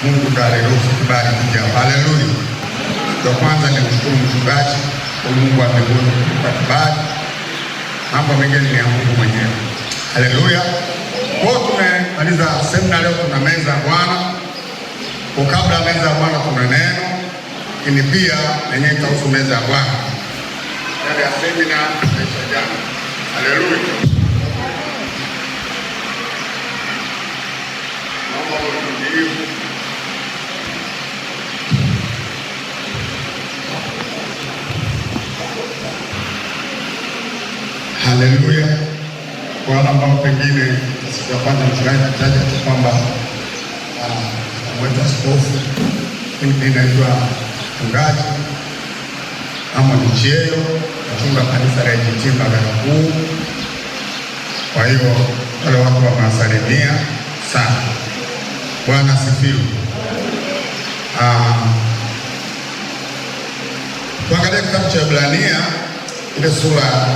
Mungu karuhusu kibali kuja. Haleluya. Kwa kwanza ni kushukuru mchungaji kwa Mungu amekuona kutupa kibali. Mambo mengine ni ya Mungu mwenyewe. Haleluya. Kwa tumemaliza semina leo, tuna meza ya Bwana. Kwa kabla ya meza ya Bwana tuna neno, lakini pia yenyewe itahusu meza ya Bwana. Yale ya semina ya jana. Haleluya. Haleluya. Kwa wale ambao pengine sijapata mchungaji kutaja tu kwamba mweta askofu inaitwa mchungaji ama ni cheo mchunga kanisa la IGT Mbagala Kuu. Kwa hiyo wale watu wamewasalimia sana. Bwana asifiwe. Tuangalie kitabu cha Ibrania ile sura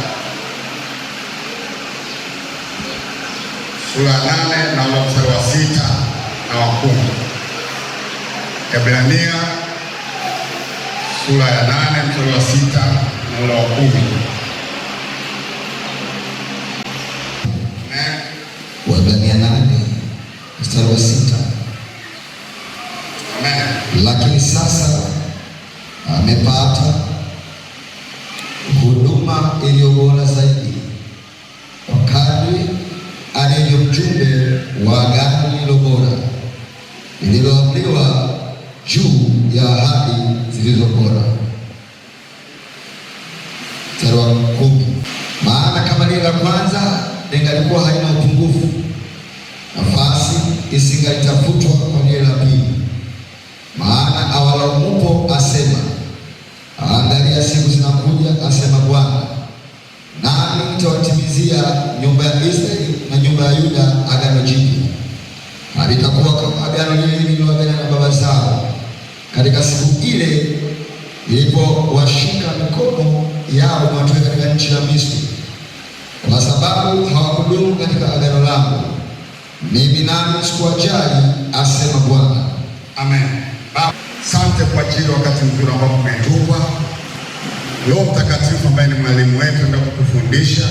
8 na mstari wa 6 na wa 10. Ibrania sura ya 8 mstari wa 6 na wa 10. Ibrania 8 mstari wa 6. Amen. Lakini sasa amepata huduma iliyo bora zaidi, kwa kadri alivyo mjumbe wa agano lililo bora, lililoamriwa juu ya ahadi zilizo bora. Mstari wa 10. Maana kama lile la kwanza lingalikuwa halina upungufu, nafasi isingalitafutwa kwa lile la pili. Maana awalaumupo asema, angalia siku zinakuja, asema Bwana, nami nitawatimizia nyumba ya Israeli na nyumba ya Yuda agano jipya, halitakuwa kama agano lile lililoagana na baba zao katika siku ile ilipowashika mikono yao watoke katika nchi ya Misri, kwa sababu hawakudumu katika agano langu, mimi nami sikuwajali, asema Bwana. Amen. Asante kwa ajili wakati mzuri ambao umetupa. Roho Mtakatifu ambaye ni mwalimu wetu ndio kutufundisha.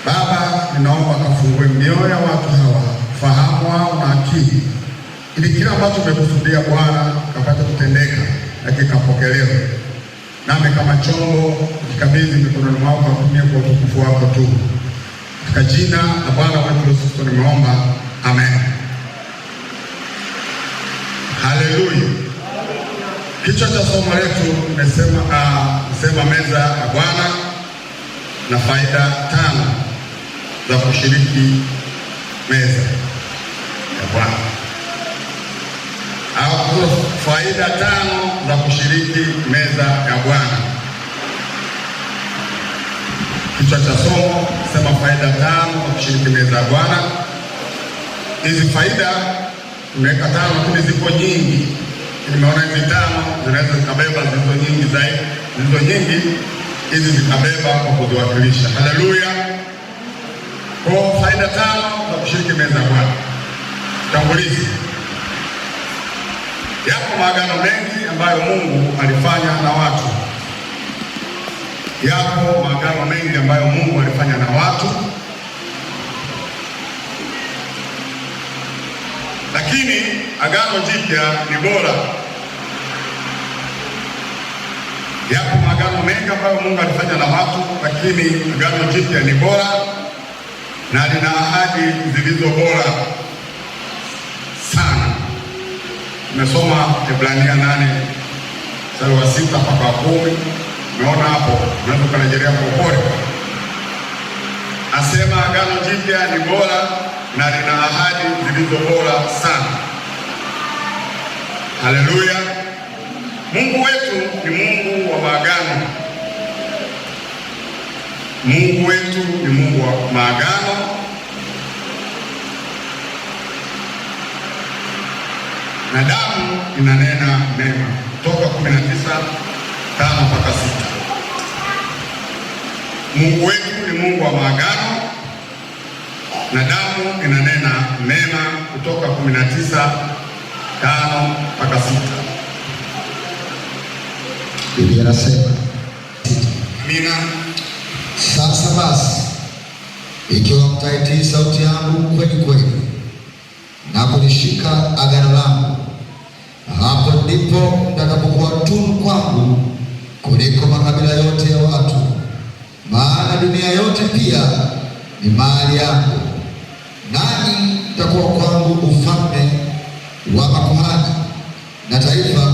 Baba, ninaomba kafungue mioyo ya watu hawa, fahamu wao na akili, ili kila ambacho umekusudia Bwana kapate kutendeka na kikapokelewa. Nami kama chombo nikabidhi mikononi mwako, kutumia kwa utukufu wako tu. Katika jina la Bwana wetu Yesu Kristo nimeomba. Amen. Haleluya. Kichwa cha somo letu nimesema meza ya Bwana na faida 5 za kushiriki meza ya Bwana. Au faida 5 za kushiriki meza ya Bwana. Kichwa cha somo sema faida 5 za kushiriki meza ya Bwana. Hizi faida tumeweka 5, lakini ziko nyingi. Nimeona hizi 5 zinaweza zikabeba zilizo nyingi zaidi. Zilizo nyingi hizi zikabeba kwa kuziwakilisha. Haleluya. Kwa faida 5 za kushiriki meza ya Bwana. Tangulizi. Yapo maagano mengi ambayo Mungu alifanya na watu. Yapo maagano mengi ambayo Mungu alifanya na watu. Lakini agano jipya ni bora. Yapo maagano mengi ambayo Mungu alifanya na watu, lakini agano jipya ni bora na lina ahadi zilizo bora sana. Tumesoma Ibrania 8 mstari wa 6 mpaka 10. Umeona hapo, unaweza kurejelea popote. Asema agano jipya ni bora na lina ahadi zilizo bora sana. Haleluya. Mungu wetu ni Mungu wa maagano. Mungu wetu ni Mungu wa maagano. Na damu inanena mema. Kutoka 19:5 mpaka 6. Mungu wetu ni Mungu wa maagano na damu inanena mema. Kutoka 19 5 mpaka 6. Biblia inasema amina. Sasa basi, ikiwa mtaitii sauti yangu kweli kweli na kulishika agano langu, hapo ndipo mtakapokuwa tunu kwangu kuliko makabila yote ya watu, maana dunia yote pia ni mali yangu, nanyi mtakuwa kwangu ufalme wa makuhani na taifa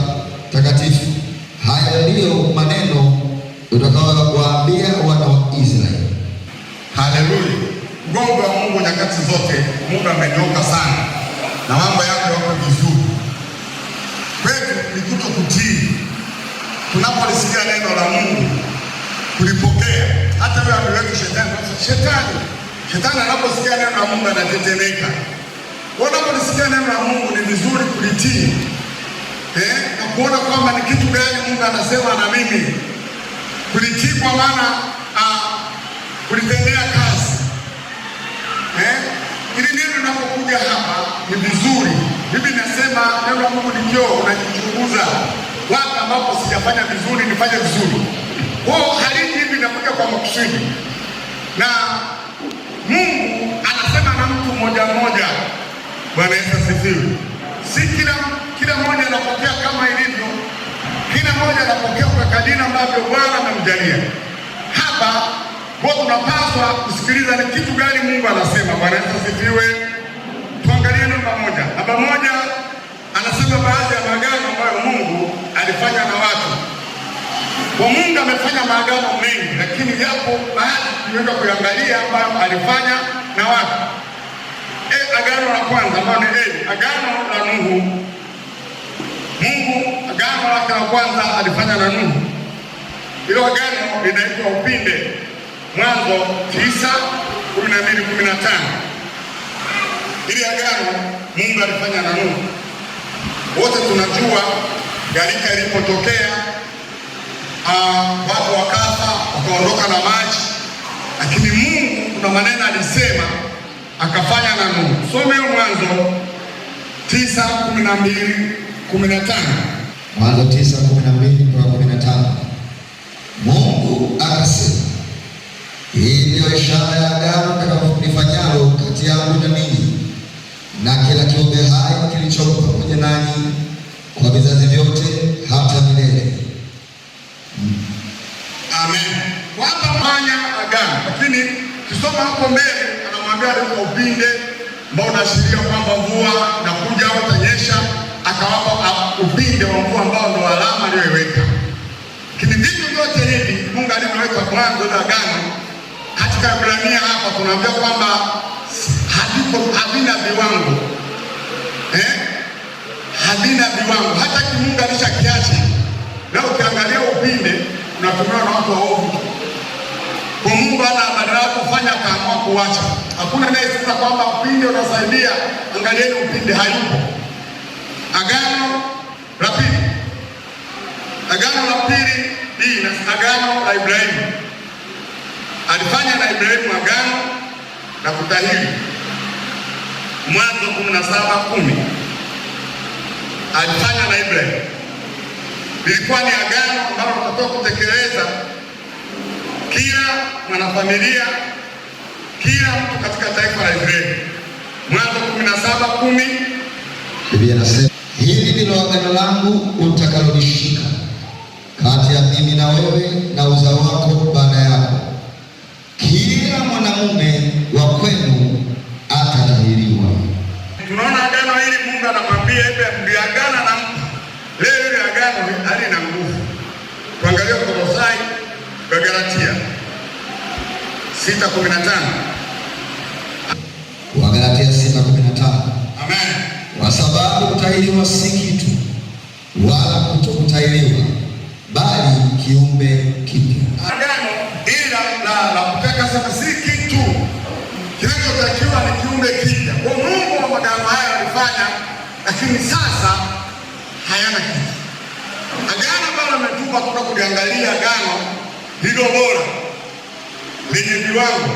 takatifu. Haya ndiyo maneno utakayowaambia wana wa Israeli. Haleluya! Mgongo wa Mungu nyakati zote, Mungu amenyoka sana na mambo yako yako vizuri. Kwetu ni kutokutii. Tunapolisikia neno la Mungu kulipokea. Hata wewe ameweka shetani anaposikia neno la Mungu anatetemeka. Unapolisikia neno la Mungu ni vizuri kulitii. Na kuona kwamba ni kitu gani Mungu anasema na mimi. Kulitii kwa maana kulitendea kazi. Ili neno linapokuja hapa ni vizuri. Bibi nasema neno la Mungu ni kioo, unajichunguza. Wapi ambapo sijafanya vizuri nifanye vizuri. Kwa haliji hivi nakuja kwa makusudi. Na Mungu anasema na mtu mmoja mmoja. Bwana Yesu asifiwe. Si kila mmoja anapokea kama ilivyo. Kila mmoja anapokea kwa kadiri ambavyo Bwana amemjalia. Hapa kwa tunapaswa kusikiliza ni kitu gani Mungu anasema. Bwana Yesu asifiwe. Tuangalie namba moja. Namba moja anasema baadhi ya maagano ambayo Mungu alifanya na watu. Kwa Mungu amefanya maagano mengi, lakini yapo baadhi tunaweza kuangalia ambayo alifanya na watu. Agano la kwanza ambalo ni agano la Nuhu. Mungu agano lake la kwanza alifanya na Nuhu. Hilo agano linaitwa upinde. Mwanzo 9:12-15. Ili agano Mungu alifanya na Nuhu. Wote tunajua gharika ilipotokea, watu wakafa, wakaondoka na maji, lakini Mungu kuna maneno alisema akafanya na Nuhu. Some hiyo Mwanzo 9:12-15. Mwanzo 9:12-15. Mungu akasema, hii ndio ishara ya agano nitakalofanyalo kati yangu na ninyi na kila kiumbe hai kilichopo pamoja nanyi kwa vizazi vyote hata milele. Amen. Kwamba fanya agano, lakini tusoma hapo mbele anamwambia alikuwa upinde ambao unaashiria kwamba mvua inakuja au itanyesha, akawapa upinde wa mvua ambao ndio alama aliyoiweka. Lakini vitu vyote hivi Mungu alivyoweka mwanzo wa agano katika Ibrania hapa tunaambia kwamba havina viwango. Havina viwango. Hata Mungu alishakiacha. Leo ukiangalia upinde unatumiwa na watu waovu. Kwa Mungu ana badala ya kufanya kaamua kuacha. Hakuna anayesema kwamba upinde unasaidia. Angalieni upinde hayupo. Agano la pili. Agano la pili ni agano la Ibrahimu. Alifanya na Ibrahimu agano la kutahiri. Mwanzo 17:10. Alifanya na Ibrahimu. Lilikuwa ni agano ambalo tunataka kutekeleza kila mwanafamilia, kila mtu katika taifa la Israeli. Mwanzo 17:10. Biblia inasema, hili ndilo agano langu utakalolishika kati ya mimi na wewe na uzao wako baada yako. Kila mwanamume wa kwenu atatahiriwa. Tunaona agano hili Mungu anamwambia mliagana na mtu. Leo ile agano halina nguvu. Tuangalie Kolosai kwa Galatia 6:15. Wa Galatia 6:15. Amen. Kwa sababu kutahiriwa si kitu wala kutokutahiriwa bali kiumbe kipya. Agano ila la kutaka sasa si kitu. Kinachotakiwa ni kiumbe kipya. Kwa Mungu wa magano haya alifanya, lakini sasa hayana kitu. Agano ambalo ametupa kuna kuliangalia agano hilo bora lenye viwango.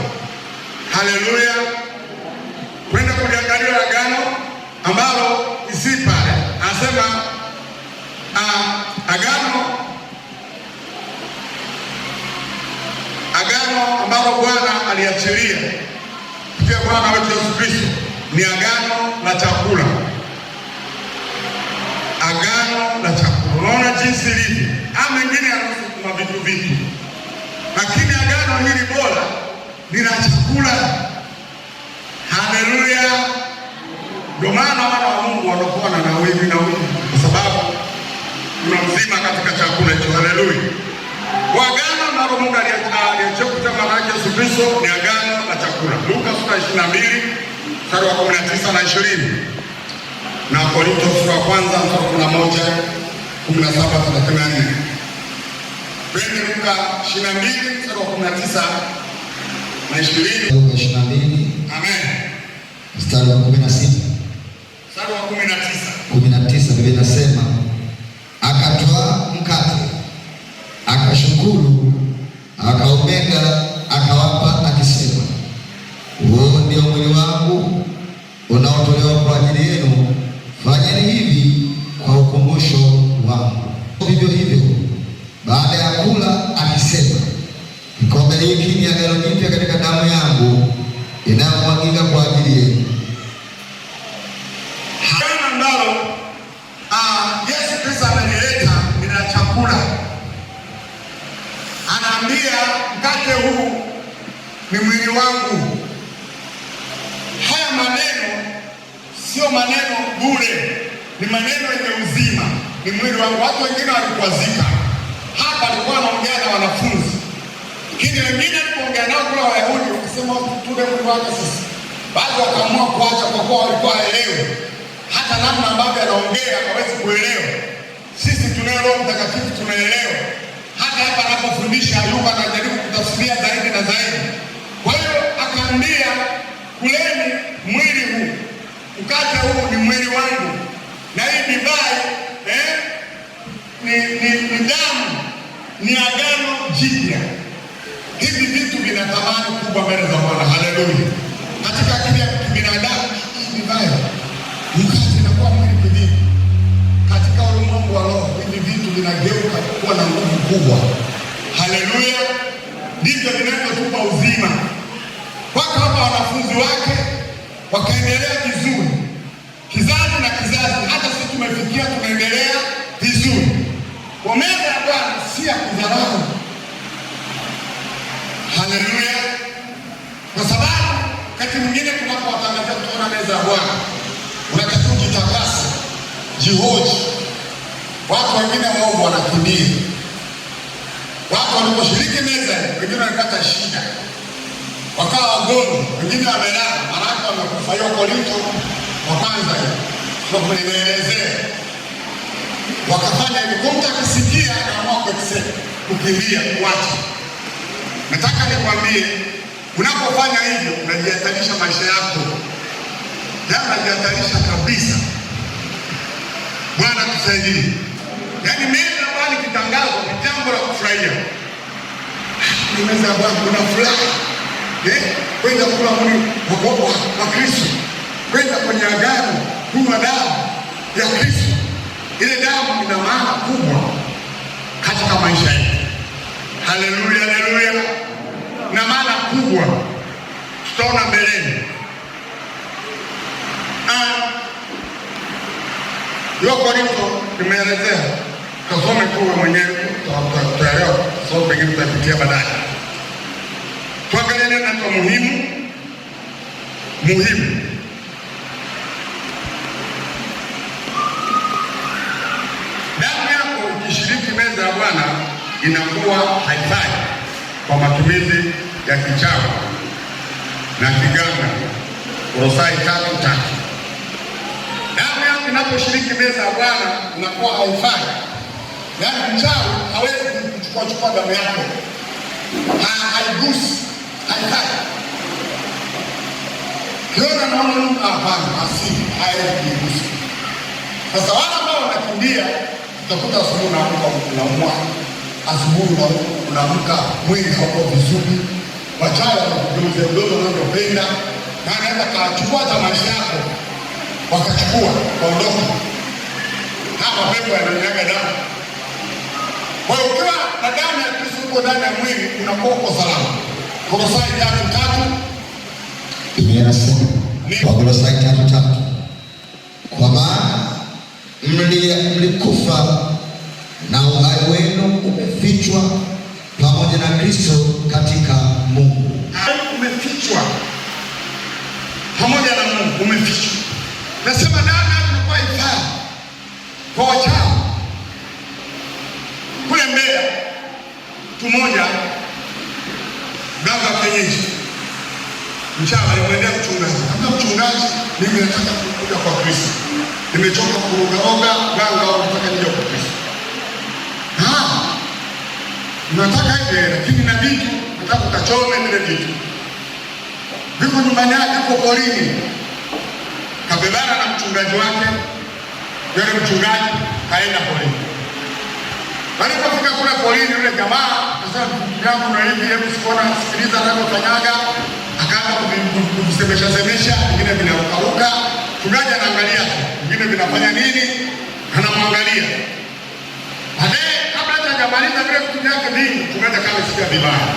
Haleluya. Kwenda kuliangalia agano ambalo isipa anasema agano ambalo Bwana aliachilia kupitia Bwana wetu Yesu Kristo ni agano la chakula. Agano la chakula. Unaona jinsi lilivyo. Mengine yanasema vitu. Lakini agano hili bora ni la chakula. Haleluya. Ndio maana wana wa Mungu wanakuwa na wingi kwa sababu kuna uzima katika chakula hicho. Haleluya. Agano ambalo Mungu aliachilia kupitia Bwana wetu Yesu Kristo ni agano la chakula. Luka sura 22 mstari wa 19 na 20. Na Korinto sura ya kwanza mstari wa 11, 17-34. Twende Luka 22 mstari wa 19 na 20. Luka 22. Amen. Mstari wa 16. Mstari wa 19. 19 Biblia inasema akatoa mkate, akashukuru, akaumega, akawapa akisema, huu ndio mwili wangu unaotolewa kwa ajili yenu, fanyeni hivi kwa ukumbusho wangu. Vivyo hivyo baada ya kula akisema, kikombe hiki ni agano jipya katika damu yangu inayomwagika kwa ajili yenu. Agano ambalo Yesu Kristo amelileta ni la chakula. Anaambia mkate huu ni mwili wangu. Haya maneno sio maneno bure, ni maneno yenye uzima. Ni mwili wangu. Watu wengine walikwazika. Hapa alikuwa anaongea na wanafunzi, lakini wengine alipoongea nao kula Wayahudi wakasema tule mwili wake sisi. Baadhi wakaamua kuacha kwa kuwa walikuwa haelewi hata namna ambavyo anaongea, hawezi kuelewa. Sisi tunao Roho Mtakatifu tunaelewa. Hata hapa anapofundisha Ayuba anajaribu kutafsiria zaidi na zaidi. Kwa hiyo akaambia, kuleni mwili huu, mkate huu ni mwili wangu, na hii divai ni damu, ni agano jipya. Hivi vitu vina thamani kubwa mbele za Bwana. Haleluya. Katika akili ya kibinadamu divai, mkate inakuwa mwili kivipi? Katika ulimwengu wa roho hivi vitu vinageuka kuwa na nguvu kubwa. Haleluya. Ndivyo vinavyotupa uzima. Waka hapa wanafunzi wake wakaendelea vizuri, kizazi na kizazi, hata sisi tumefikia tunaendelea vizuri. Kwa meza ya Bwana si ya kudharau. Haleluya. Kwa sababu wakati mwingine tunapowatangazia kutoka meza ya Bwana unatakiwa kujitakasa, jihoji. Watu wengine wao wanakimbia. Watu waliposhiriki meza wengine wanapata shida, wakawa wagonjwa, wengine wamelala, maana wamekufa. Hiyo Korinto wa kwanza ndio kuelezea. Wakafanya hivyo, mtu akisikia anaamua kukimbia, kuacha. Nataka nikwambie, unapofanya hivyo unajihatarisha maisha yako. Unajihatarisha kabisa. Bwana tusaidie. Yaani meza Bwana kitangazwa ni jambo la kufurahia. Ni meza ya Bwana kuna furaha. Kwenda kula mwili wa Kristo, kwenda kwenye agano, kunywa damu ya Kristo. Ile damu ina maana kubwa katika maisha yetu. Haleluya, haleluya. Ina maana kubwa. Tutaona mbeleni. Hiyo Korinto nimeelezea. Kasome tu mwenyewe tutaelewa. Sio pengine tutapitia baadaye. Tuangalie neno muhimu. Damu yako ikishiriki meza ya Bwana inakuwa haifai kwa matumizi ya kichawi na kiganga. Kolosai 3:3. Damu yako inaposhiriki meza ya Bwana inakuwa haifai. Yaani mchawi hawezi kuchukua damu yako. Haigusi, haifai. Kiona naona hapana, asili haigusi. Sasa wale ambao wanakimbia utakuta asubuhi unaamka, asubuhi unaamka mwili hauko vizuri, wachawi wanakugeuza udongo unaopenda, na anaweza kachukua hata maisha yako, wakachukua kaondoka. hapa pepo yananyaga damu. Kwa hiyo ukiwa na damu ya Kristo uko ndani ya mwili, unakuwa uko salama. Kolosai 3:3 inasema, Kolosai 3:3, kwa maana mlikufa na uhai wenu umefichwa pamoja na Kristo katika Mungu. Umefichwa pamoja na Mungu, umefichwa. Nasema damu inakuwa ifaa kwa wachawi. Kule Mbeya tumoja ganga kienyeji mchawi alimwendea mchungaji. Kama mchungaji, mimi nataka kuja kwa Kristo. Nimechoka kuroga ganga, nataka nije kwa Kristo. Nataka hivi, lakini na vitu nataka ukachome vile vitu. Viko nyumbani yake, viko porini. Kabebana na mchungaji wake. Yule mchungaji kaenda porini. Walipofika kule porini, yule jamaa akasema, yangu na hivi, hebu sikuona, sikiliza anavyofanyaga. Akaanza kuvisemesha, vingine vinarukaruka. Mchungaji anaangalia tu, vingine vinafanya nini, anamwangalia. Baadaye kabla hajamaliza vile vitu vyake vingi, mchungaji akasikia vibaya.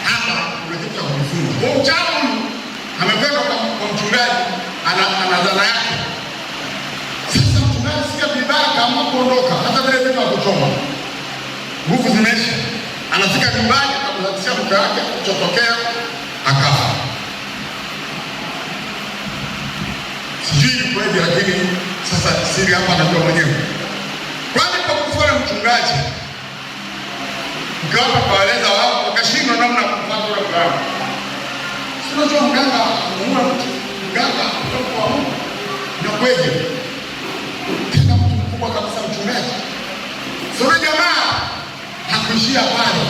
Hapa kuna kitu cha kujifunza. Kwa mchawi amekwenda kwa mchungaji, ana dhana yake. Sasa mchungaji sikia vibaya, kaamua kuondoka, hata vile vitu hakuchoma. Nguvu zimeisha. Anafika nyumbani, akamzatishia mke wake, kilichotokea akafa. Sijui ilikuwa hivi, lakini sasa siri hapa anajua mwenyewe. Kwani kwa kufuata mchungaji, mkawapa kuwaeleza wao, wakashindwa namna ya kufuata ule mganga. Unajua mganga anamuua mtu, mganga kwa Mungu. Na kweli tena mtu mkubwa kabisa mchungaji. Sura jamaa hakuishia pale.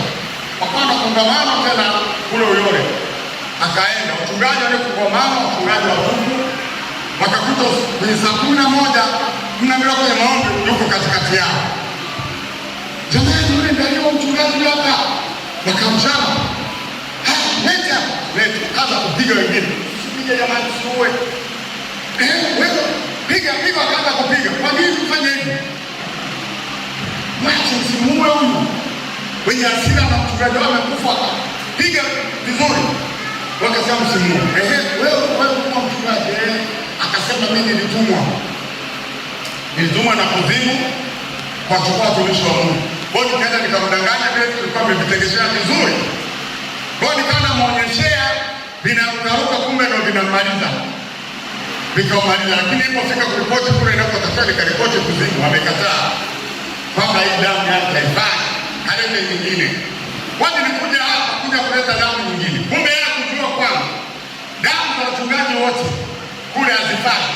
Wakaenda kongamano tena kule Uyole. Akaenda mchungaji wale kongamano, mchungaji wa Mungu. Wakakuta kwenye saa 11 mnaambiwa kwenye maombi yuko katikati yao. Jamani, yule ndio mchungaji hapa. Wakamshana. Leta kaza kupiga wengine. Usipige jamani, usiue. Wewe piga kaza kupiga. Kwa nini ufanye hivi? Mwache usimuue huyu. Wenye hasira na mchungaji wao amekufa. Piga vizuri. Wakasema msimuue. Wewe kama mchungaji akasema mimi nilitumwa na kuzimu kwa chukua watumishi wa Mungu. Kwa hiyo nikaenda nikamdanganya vile tulikuwa tumevitengeneza vizuri. Kwa hiyo nikaanza muonyeshea vinarukaruka, kumbe ndio vinamaliza. Nikamaliza, lakini ilipofika kuripoti kule inapotakiwa nikaripoti kuzimu, wamekataa. Kwamba hii damu yake haifai, kalete nyingine. Kwa hiyo nilikuja hapa kuja kuleta damu nyingine. Kumbe yeye kujua kwamba damu za wachungaji wote kule hazifai.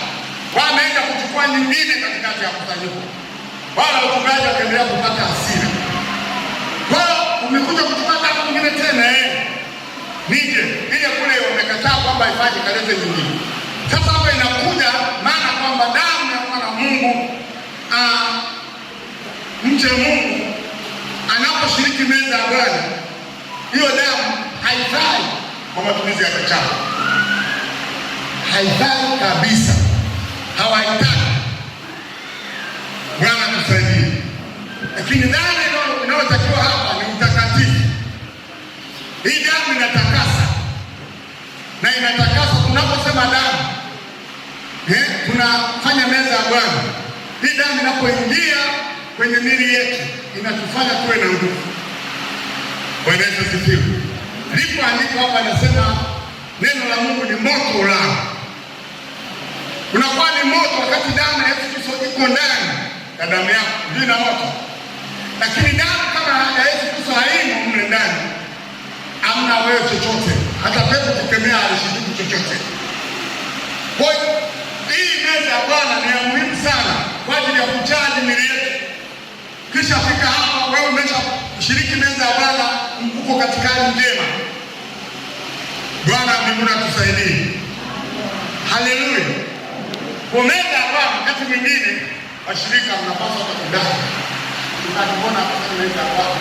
Wameenda kuchukua nyingine katikati ya kusanyiko. Wala wachungaji wakaendelea kupata hasira. Kwa hiyo umekuja kuchukua damu nyingine tena nije ile kule wamekataa kwamba ifanye, kalete nyingine. Sasa hapa inakuja maana kwamba damu ya mwana Mungu, mche Mungu anaposhiriki meza ya Bwana, hiyo damu haifai kwa matumizi ya kichawi. Haifai kabisa. Hawaitaki. Bwana tusaidie. Lakini damu inayotakiwa hapa ni utakatifu. Hii damu inatakasa. Na inatakasa tunaposema damu. Tunafanya meza ya Bwana. Hii damu inapoingia kwenye miili yetu inatufanya tuwe na nguvu. Bwana Yesu asifiwe. Lipo andiko hapa linasema neno la Mungu ni moto ulao. Unakuwa ni moto wakati damu ya Yesu Kristo iko ndani ya damu yako, ndio ina moto. Lakini damu kama ya Yesu Kristo haimo mle ndani, hamna wewe chochote. Hata pepo kikemea alishiriki chochote. Kwa hiyo hii meza ya Bwana ni ya muhimu sana kwa ajili ya kuchaji miili yetu. Kisha fika hapa wewe umesha kushiriki meza ya Bwana, uko katika hali njema. Bwana mbinguni atusaidie. Haleluya. Kwa meza ya Bwana wakati mwingine washirika mnapaswa kudai. Tunaona kwa meza ya Bwana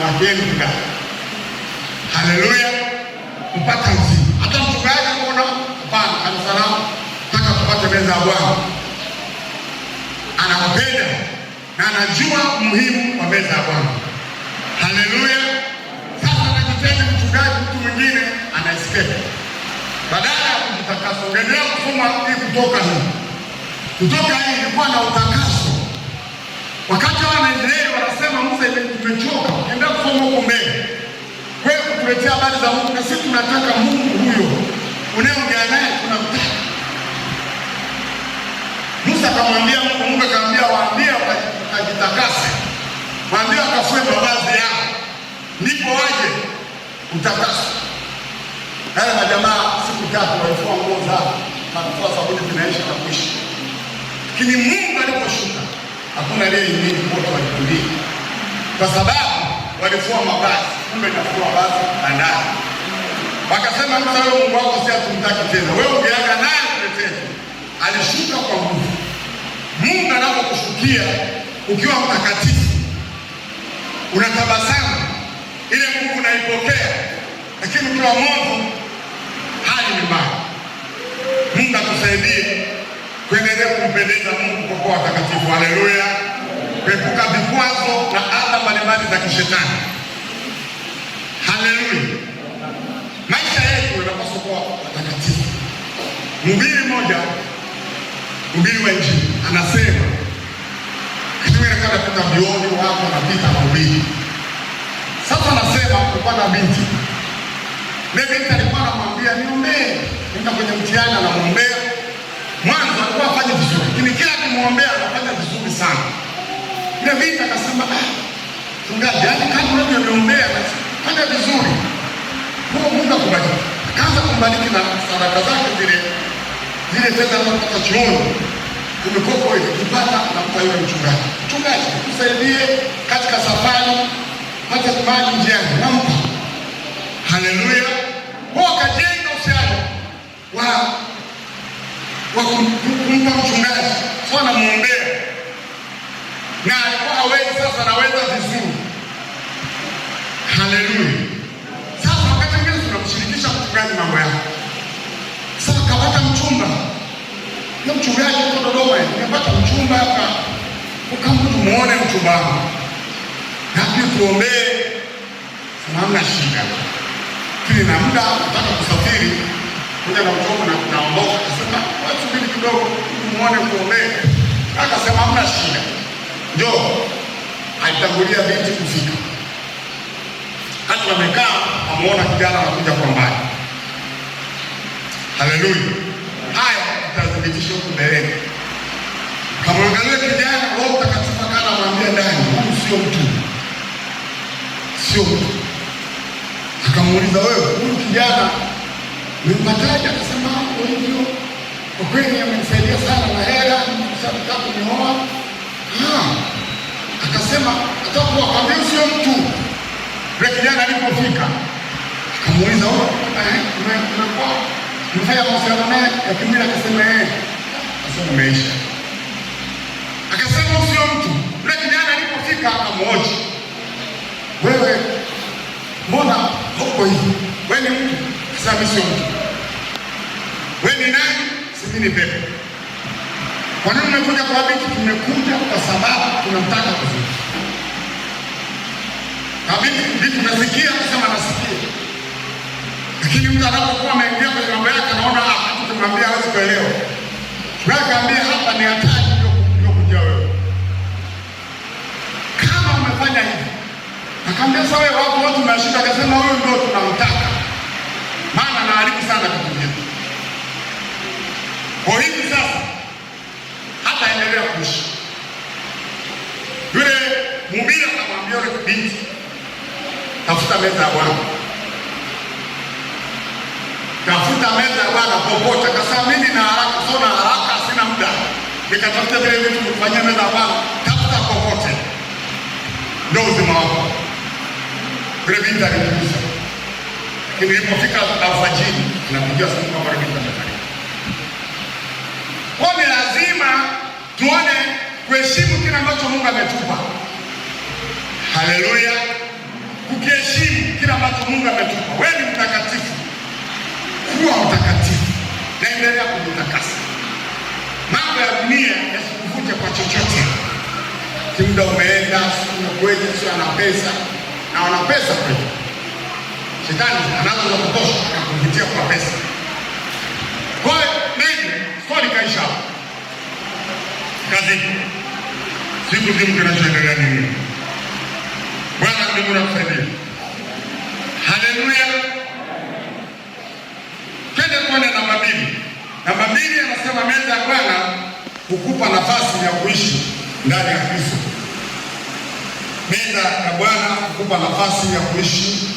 wageni kudai. Haleluya. Kupata uzima. Hata mchungaji kuona hapana, kanisa lao nataka tupate meza ya Bwana. anampenda na anajua umuhimu wa meza ya Bwana. Haleluya! Sasa anajitahidi mchungaji, mtu mwingine anaescape. Badala ya kujitakasa, endelea kusoma hii Kutoka hii ilikuwa na utakaso. Wakati Wanaisraeli wanasema Musa, tumechoka, endelea kusoma huko mbele. Kwa hiyo kutuletea habari za Mungu, na sisi tunataka Mungu huyo unayeongea naye, tunamtaka. Musa akamwambia Mungu, akamwambia waambie wajitakase, waambie wakafue mavazi yao, ndipo waje utakaso. Haya majamaa siku 3 walifua nguo zao, walifua sabuni zinaisha na kuishi. Lakini Mungu aliposhuka, hakuna aliyeingia, wote walikimbia. Kwa sababu walifua mavazi, kumbe nafua mavazi ndani. Wakasema Musa, wewe Mungu wako si atumtaki tena. Wewe ungeaga naye tuletee. Alishuka kwa nguvu. Mungu anapokushukia ukiwa mtakatifu, unatabasamu, ile nguvu unaipokea. Lakini ukiwa mwovu, hali ni mbaya. Mungu atusaidie kuendelea kumpendeza Mungu kwa kuwa watakatifu. Haleluya! Kuepuka vikwazo na adha mbalimbali za kishetani. Haleluya! Maisha yetu yanapaswa kuwa watakatifu. Mhubiri mmoja, mhubiri wa Injili, anasema kitu kile kama kupita vioni wako napita mhubiri. Sasa anasema kulikuwa na binti. Ile binti alikuwa anamwambia niombee, nenda kwenye mtihani, anamwombea. Mwanzo alikuwa afanye vizuri, lakini kila akimwombea anafanya vizuri sana. Ile binti akasema, mchungaji, yaani kama unavyoniombea fanya vizuri, Mungu akubariki. Akaanza kumbariki na sadaka zake zile fedha anazopata chuoni, kumikopo ile kipata na mpa yule mchungaji. Mchungaji, tusaidie katika safari, hata maji njiani, nampa. Haleluya! Wakajenga uhusiano wa kumpa mchungaji, sio anamuombea. Na alikuwa hawezi, sasa anaweza vizuri. Haleluya! Sasa wakati mwingine tunamshirikisha mchungaji mambo yake. Sasa kapata mchumba. Na mchungaji yuko Dodoma, nimepata mchumba hapa. Kama tumuone mchumba wangu, na pia tuombee, hamna shida. Kile na muda nataka kusafiri kuja na mchumba na naondoka. Akasema wacha subiri kidogo tumuone kuombee. Akasema hamna shida. Njoo. Alitangulia binti kufika. Hata wamekaa, amuona kijana anakuja kwa mbali. Haleluya! Haya tutadhibitisha huko mbele. Kama angalia kijana, Roho Mtakatifu akamwambia ndani, huyu sio mtu. Sio mtu. Akamuuliza, wewe huyu kijana umempataje? Akasema hivyo. Kwa kweli amenisaidia sana na hela, nataka kunioa. Akasema atakuwa kama sio mtu. Yule kijana alipofika, akamuuliza, wewe unakuwa mfanya mahusiano naye ya kimwili? Akasema akasema umeisha. Akasema sio mtu. Yule kijana alipofika akamhoji, wewe mbona huko hivi? Wewe ni mtu? Akasema sio mtu. Wewe ni nani? Sisi ni pepo. Kwa nini umekuja kwa binti? Tumekuja kwa sababu tunamtaka kuzuri. Na binti nasikia, akasema nasikia. Lakini mtu anapokuwa ameingia kwenye mambo yake anaona tukimwambia hawezi kuelewa. Tunakwambia hapa ni hatari ndio kuja wewe. Kama umefanya hivi. Akamwambia sasa wewe watu wote mnashika, akasema huyo ndio tunamtaka. Maana anaharibu sana kitu chetu. Kwa hiyo sasa hata endelea kuishi. Yule mhubiri akamwambia yule binti, tafuta meza ya Bwana. Tafuta meza ya Bwana popote. Akasema mimi na haraka, sina haraka, sina muda. Nikatafuta vile vitu kufanyia meza ya Bwana. Tafuta popote. Ndio uzima wako. Yule binti alikuja. Nilipofika alfajiri, napigia simu kwa binti amefariki. Kwa ni lazima tuone kuheshimu kile ambacho Mungu ametupa. Haleluya! Kukiheshimu kile ambacho Mungu ametupa. Wewe ni mtakatifu. Kuwa mtakatifu na endelea kujitakasa. Mambo ya dunia yasikuvute kwa chochote. muda umeenda, kweli sio ana pesa na wana pesa kweli. Shetani anaanza kutosha na kuvutia kwa pesa. Kwa nini? Swali kaisha. Kazi. Siku zimu kinachoendelea nini? Bwana ndiye anakusaidia. Haleluya. Twende tuone namba 2. Namba 2 anasema meza ya Bwana hukupa nafasi ya kuishi ndani ya Kristo. Meza ya Bwana hukupa nafasi ya kuishi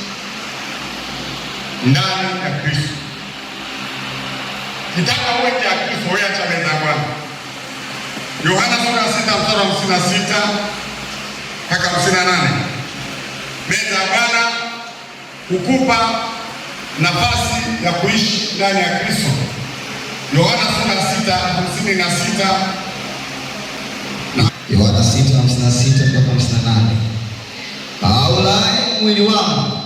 ndani ya Kristo. Kitaka uwe ya Kristo, wewe acha meza ya Bwana. Yohana sura 6 mstari wa 56 mpaka 58. Meza ya Bwana hukupa nafasi ya kuishi ndani ya Kristo. Yohana sura 6:56 na Yohana 6:56 mpaka 58. Aulaye mwili wangu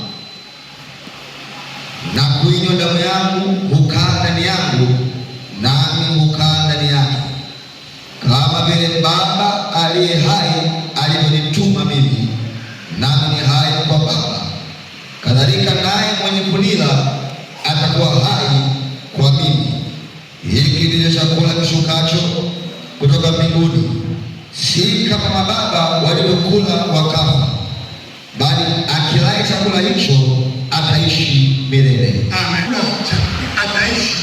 na kuinywa damu yangu hukaa ndani yangu, nami hukaa ndani yake. Kama vile Baba aliye hai alivyonituma mimi, nami ni hai kwa Baba, kadhalika naye mwenye kunila atakuwa hai kwa mimi. Hiki ndicho chakula kishukacho kutoka mbinguni, si kama mababa walivyokula wakafa, bali akilaye chakula hicho ataishi milele. Amen. Ataishi.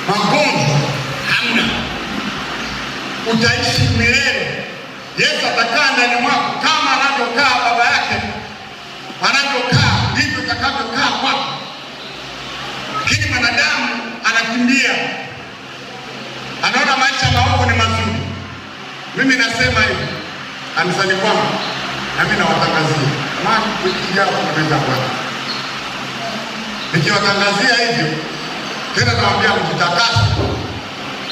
Magonjwa hamna. Utaishi milele. Yesu atakaa ndani mwako kama anavyokaa baba yake. Anavyokaa ndivyo utakavyokaa kwako. Lakini mwanadamu anakimbia. Anaona maisha maovu ni mazuri. Mimi nasema hivi, kanisani kwangu na mimi nawatangazia. Maana ukija kwa meza Bwana. Nikiwatangazia hivyo, tena nawaambia mjitakase.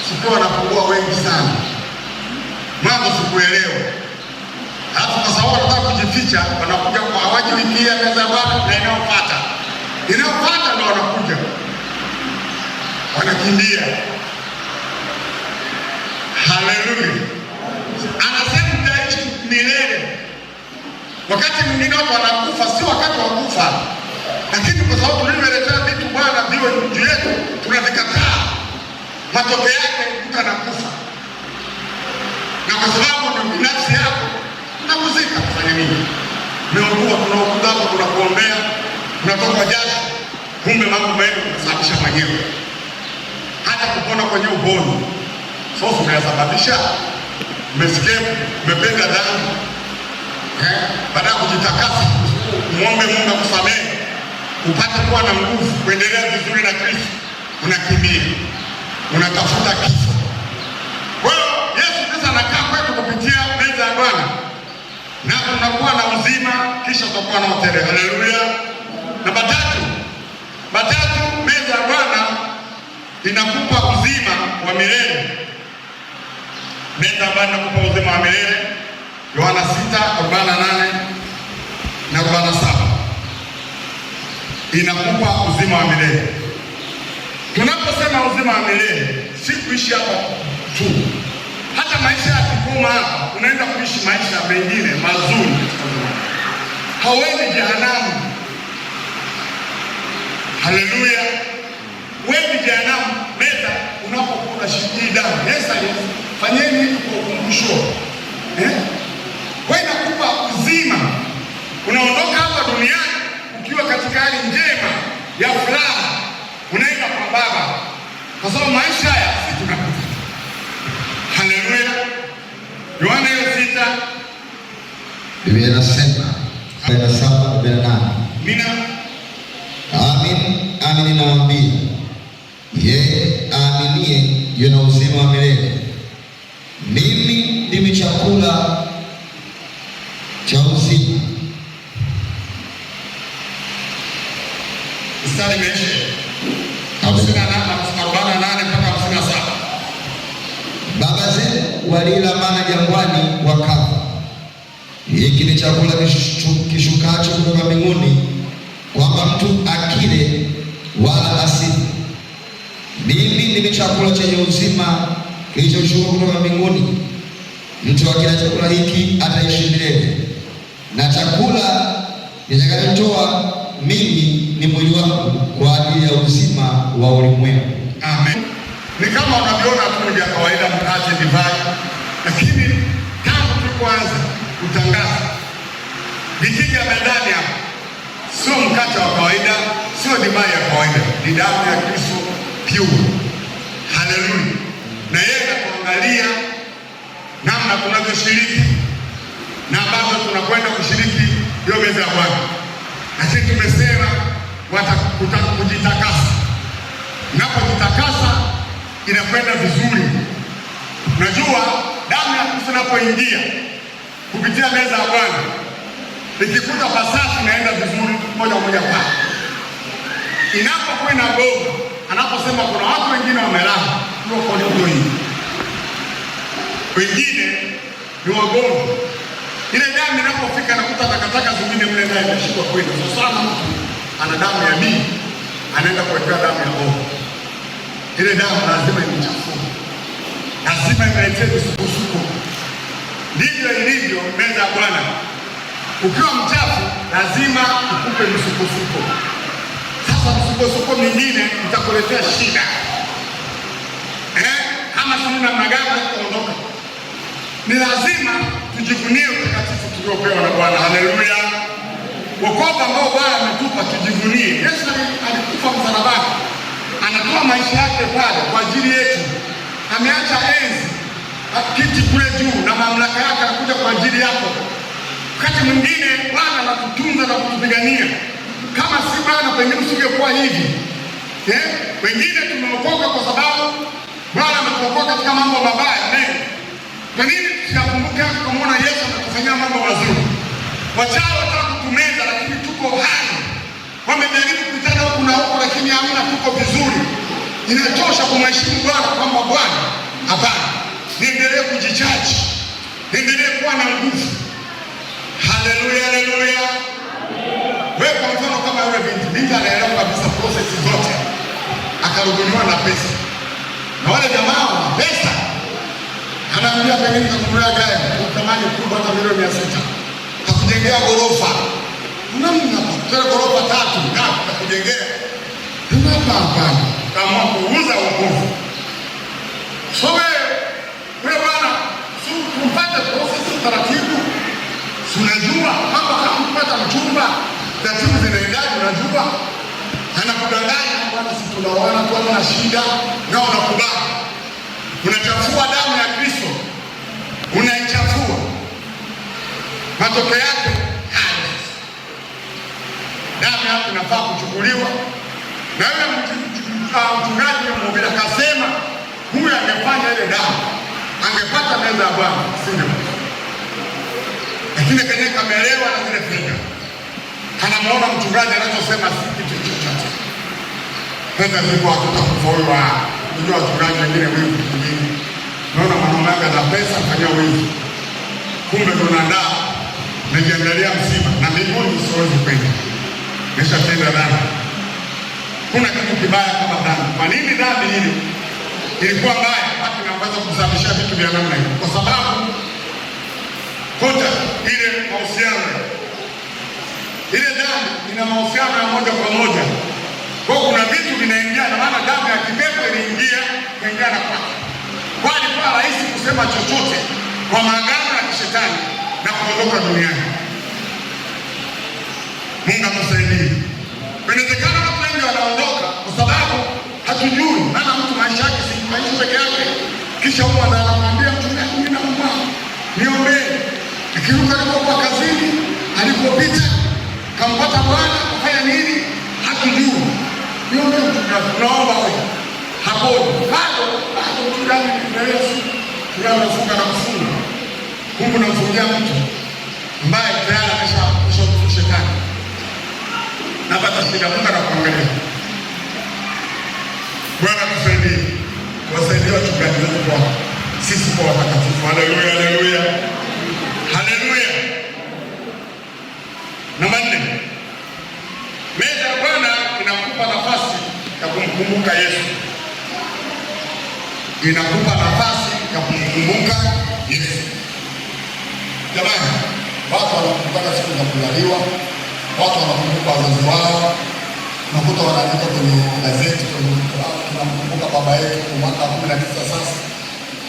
Sikuwa nafungua wengi sana. Mambo sikuelewa. Alafu kwa sababu wanataka kujificha, wanakuja kwa hawaji wiki ya meza Bwana na inayofuata. Inayofuata ndio wanakuja. Wanakimbia. Haleluya. Anasema mtaishi milele. Wakati mwingine watu wanakufa, si wakati wa kufa. Lakini kwa sababu tulivyeletea vitu Bwana viwe juu yetu, tunavikataa. Matokeo yake mtu anakufa. Na kwa sababu ni binafsi yako, unakuzika kufanya nini? Umeugua, tunaokuja hapo tunakuombea, unatoka jasho, kumbe mambo mengi kusababisha mwenyewe. Hata kupona kwenye uboni. Sasa unayasababisha, umesikia, umependa dhambi. Baada ya kujitakasa, muombe Mungu akusamehe, upate kuwa na nguvu, kuendelea vizuri na Kristo, unakimbia, unatafuta kifo. Kwa hiyo Yesu Kristo anakaa kwetu kupitia meza ya Bwana. Na tunakuwa na uzima, kisha tutakuwa na utele. Haleluya. Namba 3, meza ya Bwana inakupa uzima wa milele. Meza ya Bwana inakupa uzima wa milele. Yohana 6:48 na 47. Inakupa uzima wa milele. Tunaposema uzima wa milele, si kuishi hapa tu. Hata maisha ya kikoma hapa, unaenda kuishi maisha mengine mazuri. Hauendi jehanamu. Haleluya. Wewe jehanamu, meza unapokula shida. Yesu alifanyeni kwa ukumbusho. Wewe inakupa uzima. Unaondoka hapa duniani ukiwa katika hali njema ya furaha. Unaenda kwa Baba. Kwa sababu maisha haya si tunakufa. Haleluya. Yohana 6. Biblia inasema 7:48. Amin nawaambia, yeye aaminie yuna uzima wa milele. Mimi ndimi chakula cha uzima. Mstari meishe 48 mpaka 57. Baba zetu walila mana jangwani wakafa. Hiki ni chakula kishukacho kutoka mbinguni, kwamba mtu akile wala asife. Mimi ni chakula chenye uzima kilichoshuka kutoka mbinguni. mtu akila chakula hiki ataishi milele, na chakula nitakachotoa mimi ni mwili wangu kwa ajili ya uzima wa ulimwengu. Amen. Ni kama unavyoona tu vya kawaida, mkate, divai, lakini tangu tulipoanza kutangaza vikija ndani hapa, sio mkate wa kawaida, sio divai ya kawaida, ni damu ya Kristo pure. Haleluya. Na yeye anatuangalia namna tunavyoshiriki na ambavyo tunakwenda kushiriki hiyo meza ya Bwana. Lakini tumesema kujitakasa. Unapojitakasa inakwenda vizuri. Unajua damu ya Kristo inapoingia kupitia meza ya Bwana, ikikuta pasafi inaenda vizuri moja moja pale. Inapokuwa inagonga, anaposema kuna watu wengine wamelala, ndio kwa hii. Wengine ni wagonjwa. Ile damu inapofika nakuta takataka zingine mle ndani inashikwa kwenda. Sasa mtu ana damu ya mimi anaenda kuweka damu ya O. Ile damu lazima ichafuke. Lazima imeletee misukosuko. Ndivyo ilivyo meza ya Bwana. Ukiwa mchafu lazima ukupe misukosuko. Sasa misukosuko mingine itakuletea shida. Kama sisi namna gani tutaondoka? Ni lazima tujivunie utakatifu tuliopewa na Bwana. Haleluya. Wokovu ambao Bwana ametupa tujivunie. Yesu alikufa msalabani, anatoa maisha yake pale kwa ajili yetu. Ameacha enzi, kiti kule juu na mamlaka yake anakuja kwa ajili yako. Wakati mwingine Bwana anatutunza na kutupigania. Kama si Bwana pengine usingekuwa hivi. Wengine tumeokoka kwa sababu Bwana ametuokoa katika mambo mabaya. Kwa nini tusikumbuke kumwona Yesu anatufanyia mambo mazuri? Wachao wataka kutumeza, lakini tuko hai. Wamejaribu kutana huku na huku, lakini hamna, tuko vizuri. Inatosha kumheshimu Bwana kwamba Bwana, hapana, niendelee kujichaji, niendelee kuwa na nguvu. Haleluya, haleluya. Wewe kwa mfano kama wewe binti anaelewa kabisa process zote, akaruduniwa na pesa, na wale jamaa wana pesa, anaambia pengine kununulia gari utamani kubwa hata milioni 600, hakujengea gorofa. Tena gorofa 3 na kujengea. Hapana. Kama kuuza wokovu. So wewe bwana, si kumpata process taratibu. Unajua kama kupata mchumba, taratibu zinaendaje unajua? Anakudanganya bwana, sisi tunaona tu ana shida na unakubali. Unachafua damu ya Kristo. Unaichafua. Matokeo yake damu yako inafaa kuchukuliwa. Na yule mchungaji mmoja akasema huyu angefanya ile damu angepata meza ya Bwana, singekufa. Lakini kwenye kamelewa na zile fedha, anamuona mchungaji anachosema si kitu chochote. Fedha ziko hatutakufa huyu. Unajua wachungaji wengine wivu mwingine. Naona mwanamanga na pesa fanya wivu. Kumbe tunaandaa najiangalia msiba na mbinguni siwezi kwenda. Nishatenda dhambi. Kuna kitu kibaya kama dhambi. Kwa nini dhambi hili ilikuwa mbaya hata inaweza kusababisha vitu vya namna hiyo? Kwa sababu kuta ile mahusiano, ile dhambi ina mahusiano ya moja kwa moja. Kwa kuna vitu vinaingia, na maana damu ya kipepo iliingia kuingia na kwake. Kwa alikuwa rahisi kusema chochote kwa maagano ya kishetani na kuondoka duniani. Mungu atusaidie. Inawezekana watu wengi wanaondoka kwa sababu hatujui. Maana mtu maisha yake si maisha peke yake. Kisha huwa anamwambia mchungaji, mimi naomba niombee. Akiruka alipokuwa kazini, alipopita, kampata Bwana kufanya nini? Hatujui. Niombee mchungaji, tunaomba wewe. Hapo bado mchungaji anaendelea tunafunga na kufunga. Mungu anamfungia mtu ambaye tayari ameshakufa shetani. Na bata shida Mungu anakuangalia. Bwana tusaidie. Wasaidie wachungaji wetu kwa sisi kwa watakatifu. Haleluya, haleluya. Haleluya. Namba 4. Meza ya Bwana inakupa nafasi ya kumkumbuka Yesu. Inakupa nafasi ya kumkumbuka Yesu. Jamani, watu wanakumbuka siku za kuzaliwa, watu wanakumbuka wazazi wao, nakuta wanaandika kwenye gazeti, tunamkumbuka baba yetu kwa mwaka 19 sasa.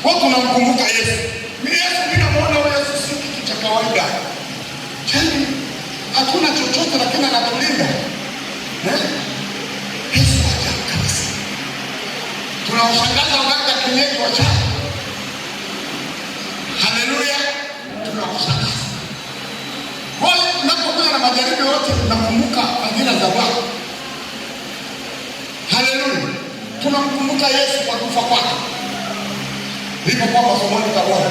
Kwa tunamkumbuka Yesu. Yesu ninamuona Yesu si kitu cha kawaida. Yaani hatuna chochote lakini anatulinda. Yesu ajabu kabisa. Tunawashangaza waganga kienyeji wachawi. Haleluya. Tunawashangaza. Kwa hiyo tunapokuwa na majaribu yote tunakumbuka fadhila za Bwana. Haleluya. Tunamkumbuka Yesu kwa kufa kwake. Nilipokuwa masomoni Tabora.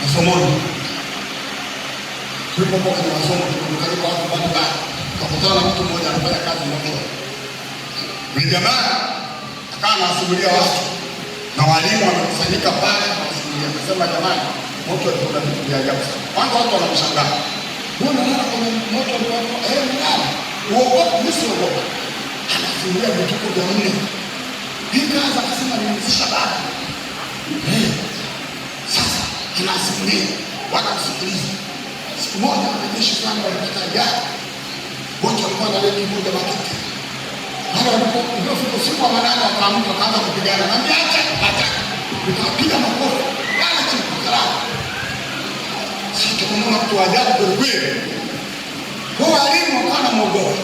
Masomoni. Tulipokuwa kwenye masomo tulikutana watu mbalimbali. Tukakutana na mtu mmoja anafanya kazi moja. Yule jamaa akawa anasimulia watu na walimu wamekusanyika pale wanasimulia. Akasema jamani, moto ulikuwa vitu vya ajabu sana. Kwanza watu wanamshangaa. Mbona nani kwenye moto ulikuwa nani? Uogopa mimi uogopa. Anasimulia vituko vya nne. Hii kazi akasema nimeanzisha baba. Sasa tunasimulia watu kusikiliza. Siku moja wanajeshi fulani walipata ajali. Wote walikuwa na leki moja bakiti. Hata walipofika usiku wa manane wakaamka wakaanza kupigana. Naambia acha. Nikapiga makofi. Wala chini karao. Sasa tukamwona mtu wa ajabu kweli. Kwa walimu wakawa na mwogopa.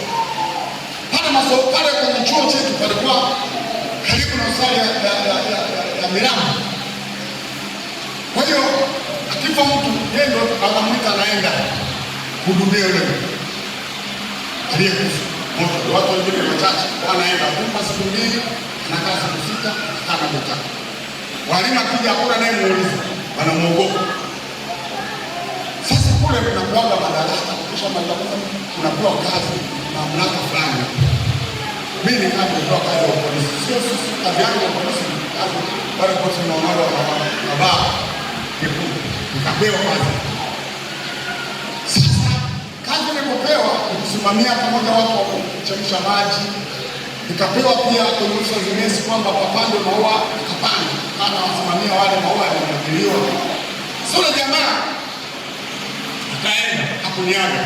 Hata masomo pale kwenye chuo chetu palikuwa karibu na hospitali ya Mirambo. Kwa hiyo akifa mtu yeye ndo anamwita anaenda kuhudumia yule aliyekufa. Watu wengine wachache wanaenda kumpa siku 2 anakaa siku 6 kama mtaka. Walimu akija hakuna naye muuliza, wanamuogopa. Sasa kule kunakuwa madaraka, kisha madaraka kunakuwa kazi na mamlaka fulani. Mimi nikapewa kazi ya polisi. Sio kazi yangu ya polisi, kazi wale polisi na baba nikapewa kazi. Sasa kazi nilipopewa kusimamia pamoja watu wa kuchemsha maji. Nikapewa pia kuonyesha zinesi kwamba papande maua kapanda. Kana wasimamia wale maua yanamwagiliwa. Sasa jamaa akaenda hakuniaga.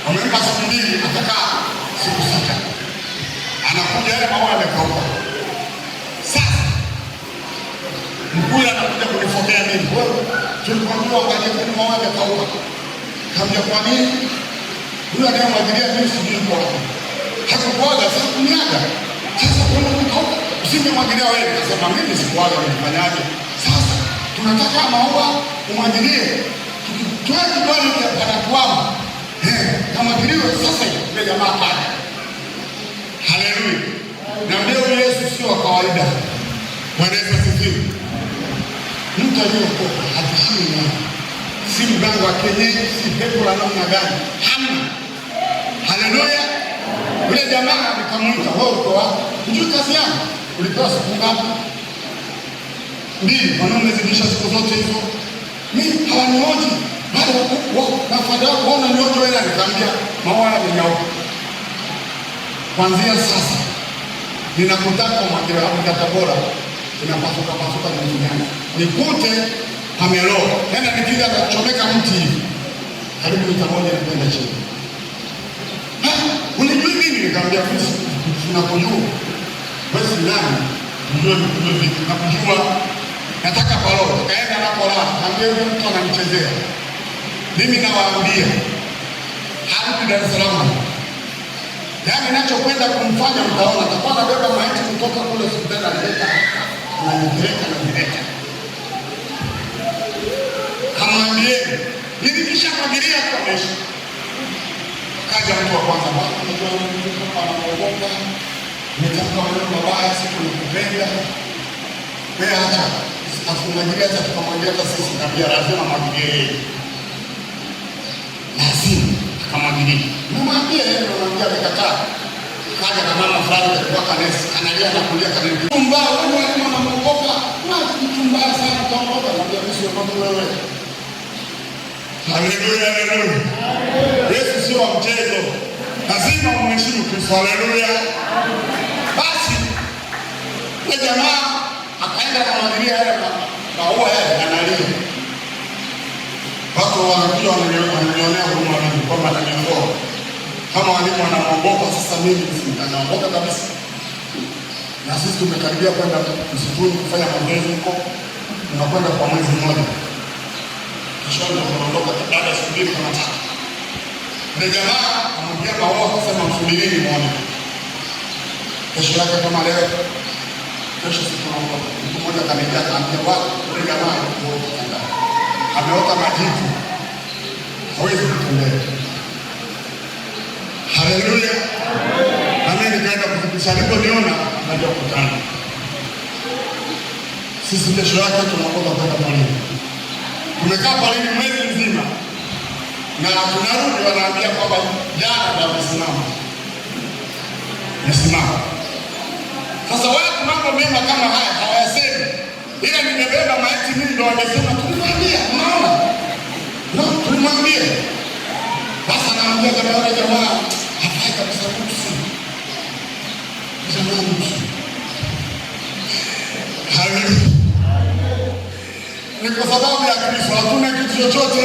Wamempa siku 2 akakaa siku 6. Anakuja yale maua yamekauka. Sasa mkuu anakuja kunifokea mimi. Wewe tulikwambia wakati kuna maua yamekauka. Kaambia kwa nini? Huyu anayemwagilia mimi sijui kwa wapi. Hakukuaga sasa kuniaga. Sasa kuna mkauka. Usingemwagilia wewe. Nasema mimi sikuaga nifanyaje? Sasa tunataka maua umwagilie. Tuwe kidole cha panakuama. Kama kilio sasa ile jamaa pale. Haleluya. Na leo Yesu sio wa kawaida. Bwana Yesu asifiwe. Mtu aliyeokoka hatishiwi na si mganga wa kienyeji, si pepo la namna gani. Hamna. Haleluya. Yule jamaa nikamwita, wewe uko wapi? Unajua kazi yangu? Ulipewa siku ngapi? 2. Wanaume zidisha siku zote hizo. Mimi hawanioji. Bado na fadha kuona nyoto wewe nikamwambia maua yamenyauka. Kuanzia sasa ninakutaka mwakili hapo Tabora inapasuka duniani. Nikute pameloa. Tena nikija nachomeka mti hivi. Karibu mita 1 inakwenda chini. Unijui mimi nikamwambia tunakujua. Wewe nani? Ndio vipi? Nakujua. Nataka palo. Kaenda na pola. Kaambia mtu ananichezea. Mimi nawaambia hadi Dar es Salaam. Yaani ninachokwenda kumfanya mtaona atakuwa anabeba maiti kutoka kule hospitali analeta na nipeleka. Kamwambie nilikisha kadiria kwa maisha. Kaja mtu wa kwanza bwana unajua mtu hapa anaogopa. Nitamka maneno mabaya siku nikupenda. Wewe acha. Afungajilia hata tukamwambia hata sisi tabia lazima mwagilie. Lazima akamwagilia. Mwambie yeye anamwambia nikataa. Kaja na mama fulani alikuwa kanisa, analia na kulia kanisa. Mbaya wewe mwalimu anamuogopa. Mtu mbaya sana utaogopa. Mwambie mimi sio kama wewe. Haleluya, haleluya. Yesu sio wa mchezo. Lazima umheshimu Kristo. Haleluya. Basi yule jamaa akaenda kumwagilia yale maua yale analia. Watu wanakuja wananionea huruma mimi kwamba ananiongoa. Kama walimu wanaogopa, sasa mimi anaogopa kabisa. Na sisi tumekaribia kwenda msituni kufanya mazoezi huko. Tunakwenda kwa mwezi mmoja. Kisha ndio tunaondoka baada ya siku 2 kama 3. Ndio jamaa anamwambia maua kusema msubirini muone. Kesho yake kama leo, kesho siku tunaondoka. Mtu mmoja kanijia akaambia watu, yule jamaa yuko kanda. Ameota majitu. Hawezi kutembea. Haleluya. Na mimi nikaenda kufikisha niliponiona naja kukutana. Sisi kesho yake tunaondoka kwenda Malindi. Tumekaa Malindi mwezi mzima. Na tunarudi wanaambia kwamba jana ndio msimama. Sasa watu mambo mema kama haya hawayasemi. Ila nimebeba maiti mimi ndio wamesema tulimwambia, unaona? Tulimwambia. Basi anaambia jamaa hafai kabisa nusu. Jamaa nusu. Haleluya. Ni kwa sababu ya Kristo, hatuna kitu chochote,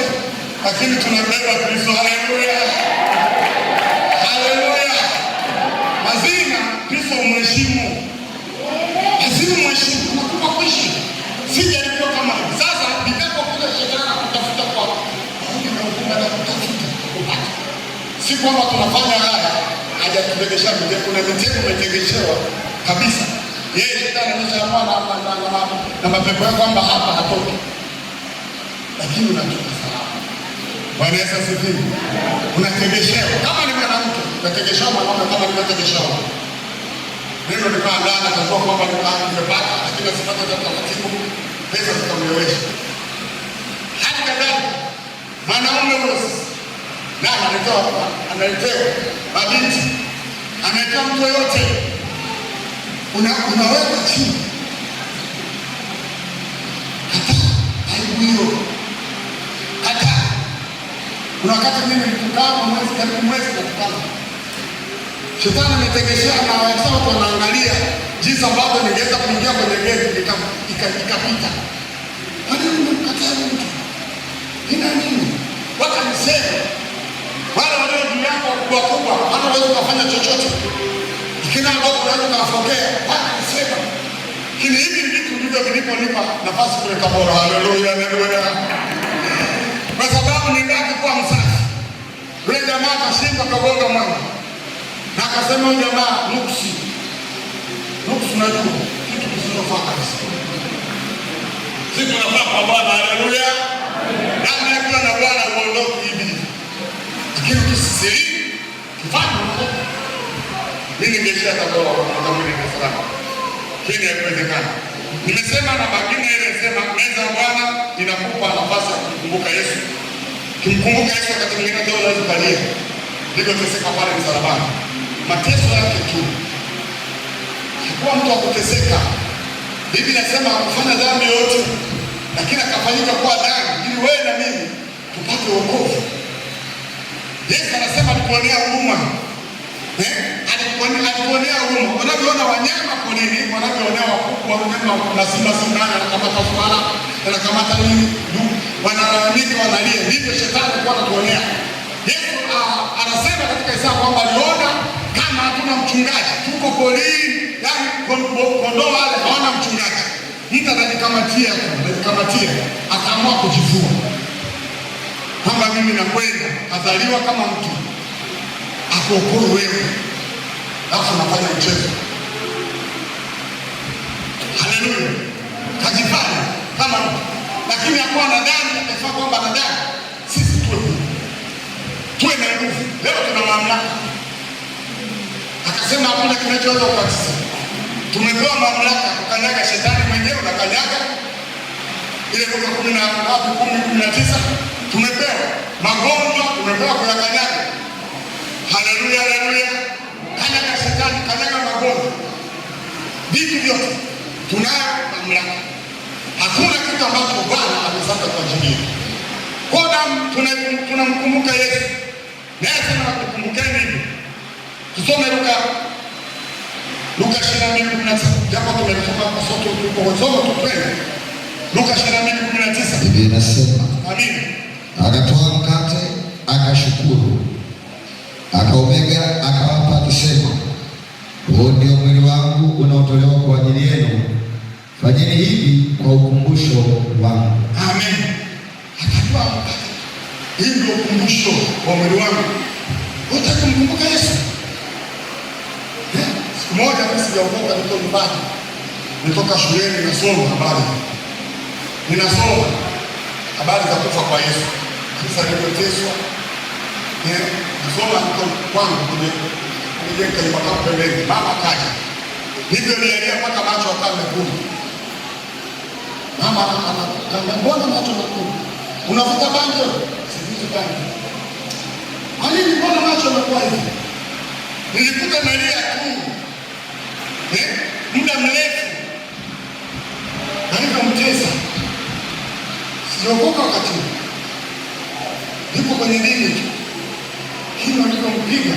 lakini tunabeba Kristo. Haleluya. Haleluya. Lazima Kristo umheshimu. Lazima umheshimu. Unakuwa kuishi. Sija alikuwa kama hivi. Sasa nitako kule shetani kutafuta kwa. Na kutafuta. Si kwamba tunafanya haya hajaturegesha mitego, kuna mitego umetegeshewa kabisa. Yeye shetani anasema na mapepo yako kwamba hapa hatoki. Lakini unachoka salama. Bwana Yesu asifiwe. Unategeshewa kama ni mwanamke, unategeshewa mwanaume kama ni unategeshewa. Ndio ndio ndani atajua kwamba nimepata, lakini asipate taratibu pesa zikamlewesha. Hata kadhalika mwanaume wewe na analetewa mabinti, analetewa mtu yote, unaweka chini. Kataa aibu hiyo. Kataa. Kuna wakati mimi nilikaa mwezi katikana. Shetani ametegeshea na watu wanaangalia jinsi ambavyo ningeweza kuingia kwenye geti ikapita. Kwa nini mkataa mtu? Ina nini? Wakanisema wale walio juu yako wakubwa wanaweza kufanya chochote. Kila ambapo unaweza kufokea, wakanisema. Kile hivi vitu ndivyo viliponipa nafasi kule Tabora. Haleluya, haleluya. Kwa sababu ningaki kuwa msafi. Yule jamaa akashinda kagonga mwana. Na akasema huyu jamaa nuksi. Nuksi unajua kitu kisichofaa kabisa. Sisi tunafaa kwa Bwana. Haleluya. Kama akiwa na Bwana uondoke hivi. Lakini kisiri kifanye mkono. Mimi ningesha Tabora kwa mwili wa salama. Hili haiwezekani. Nimesema na bagina ile sema meza ya Bwana inakupa nafasi ya kumkumbuka Yesu. Kumkumbuka Yesu wakati mwingine ndio unazokalia. Ndivyo tuseka pale msalabani. Mateso yake tu. Hakuwa mtu akuteseka. Biblia inasema kufanya dhambi yote, lakini akafanyika kuwa dhambi ili wewe na mimi tupate wokovu. Yesu anasema alikuonea huruma. Alikuonea huruma. Unavyoona wanyama porini, wanavyoonea wakubwa, wanyama na simba anakamata swala, anakamata nini? Wanalalamika, wanalia. Ndivyo shetani alikuwa anatuonea. Yesu anasema katika Isaya kwamba aliona kama hatuna mchungaji, tuko porini, yani kondoo wale hawana mchungaji. Mtu anajikamatia, akaamua kujivua. Kwamba mimi nakwenda, azaliwa kama mtu, akuokoe wewe. Alafu nafanya mchezo. Haleluya. Kajifanya kama mtu. Lakini hakuwa na dhambi, akafanya kwamba na dhambi. Sisi tuwe na nguvu. Leo tuna mamlaka. Akasema hakuna kinachoweza kukatisa. Tumepewa mamlaka kukanyaga shetani mwenyewe, unakanyaga. Ile Luka 10:19 tumepewa. Magonjwa tumepewa kuyakanyaga. Haleluya, haleluya. Kanyaga shetani, kanyaga magonjwa. Vitu vyote tunayo mamlaka. Hakuna kitu ambacho Bwana amesema kwa ajili yetu. Kwa tunamkumbuka Yesu. Naye anasema tukumbukeni hivi. Tusome Luka 22:19. Japo tumesoma kwa sote tuko somo tupende. Luka 22:19. Biblia inasema, Amina. Akatoa mkate, akashukuru, akaumega, akawapa akisema, huu ndio mwili wangu unaotolewa kwa ajili yenu, fanyeni hivi kwa ukumbusho wangu. Amen. Akatoa mkate. Hii ndio ukumbusho wa mwili wangu. Unataka kumkumbuka Yesu? Siku moja mimi sijaondoka, niko nyumbani. Nitoka shuleni nasoma habari za kufa kwa Yesu. Kisa nilipoteswa. Nasoma niko kwangu kwenye nyumba yangu pembeni. Mama kaja. Hivyo nielea mpaka macho akawa mekundu. Mama ananiambia, mbona macho mekundu? Unavuta bangi? Sivuti bangi. Alini, mbona macho yamekuwa hivi? Nilikuta nalia tu. Muda mrefu. Nilipomtesa. Sijaokoka wakati huo. Nipo kwenye dini tu. Kima nilipompiga.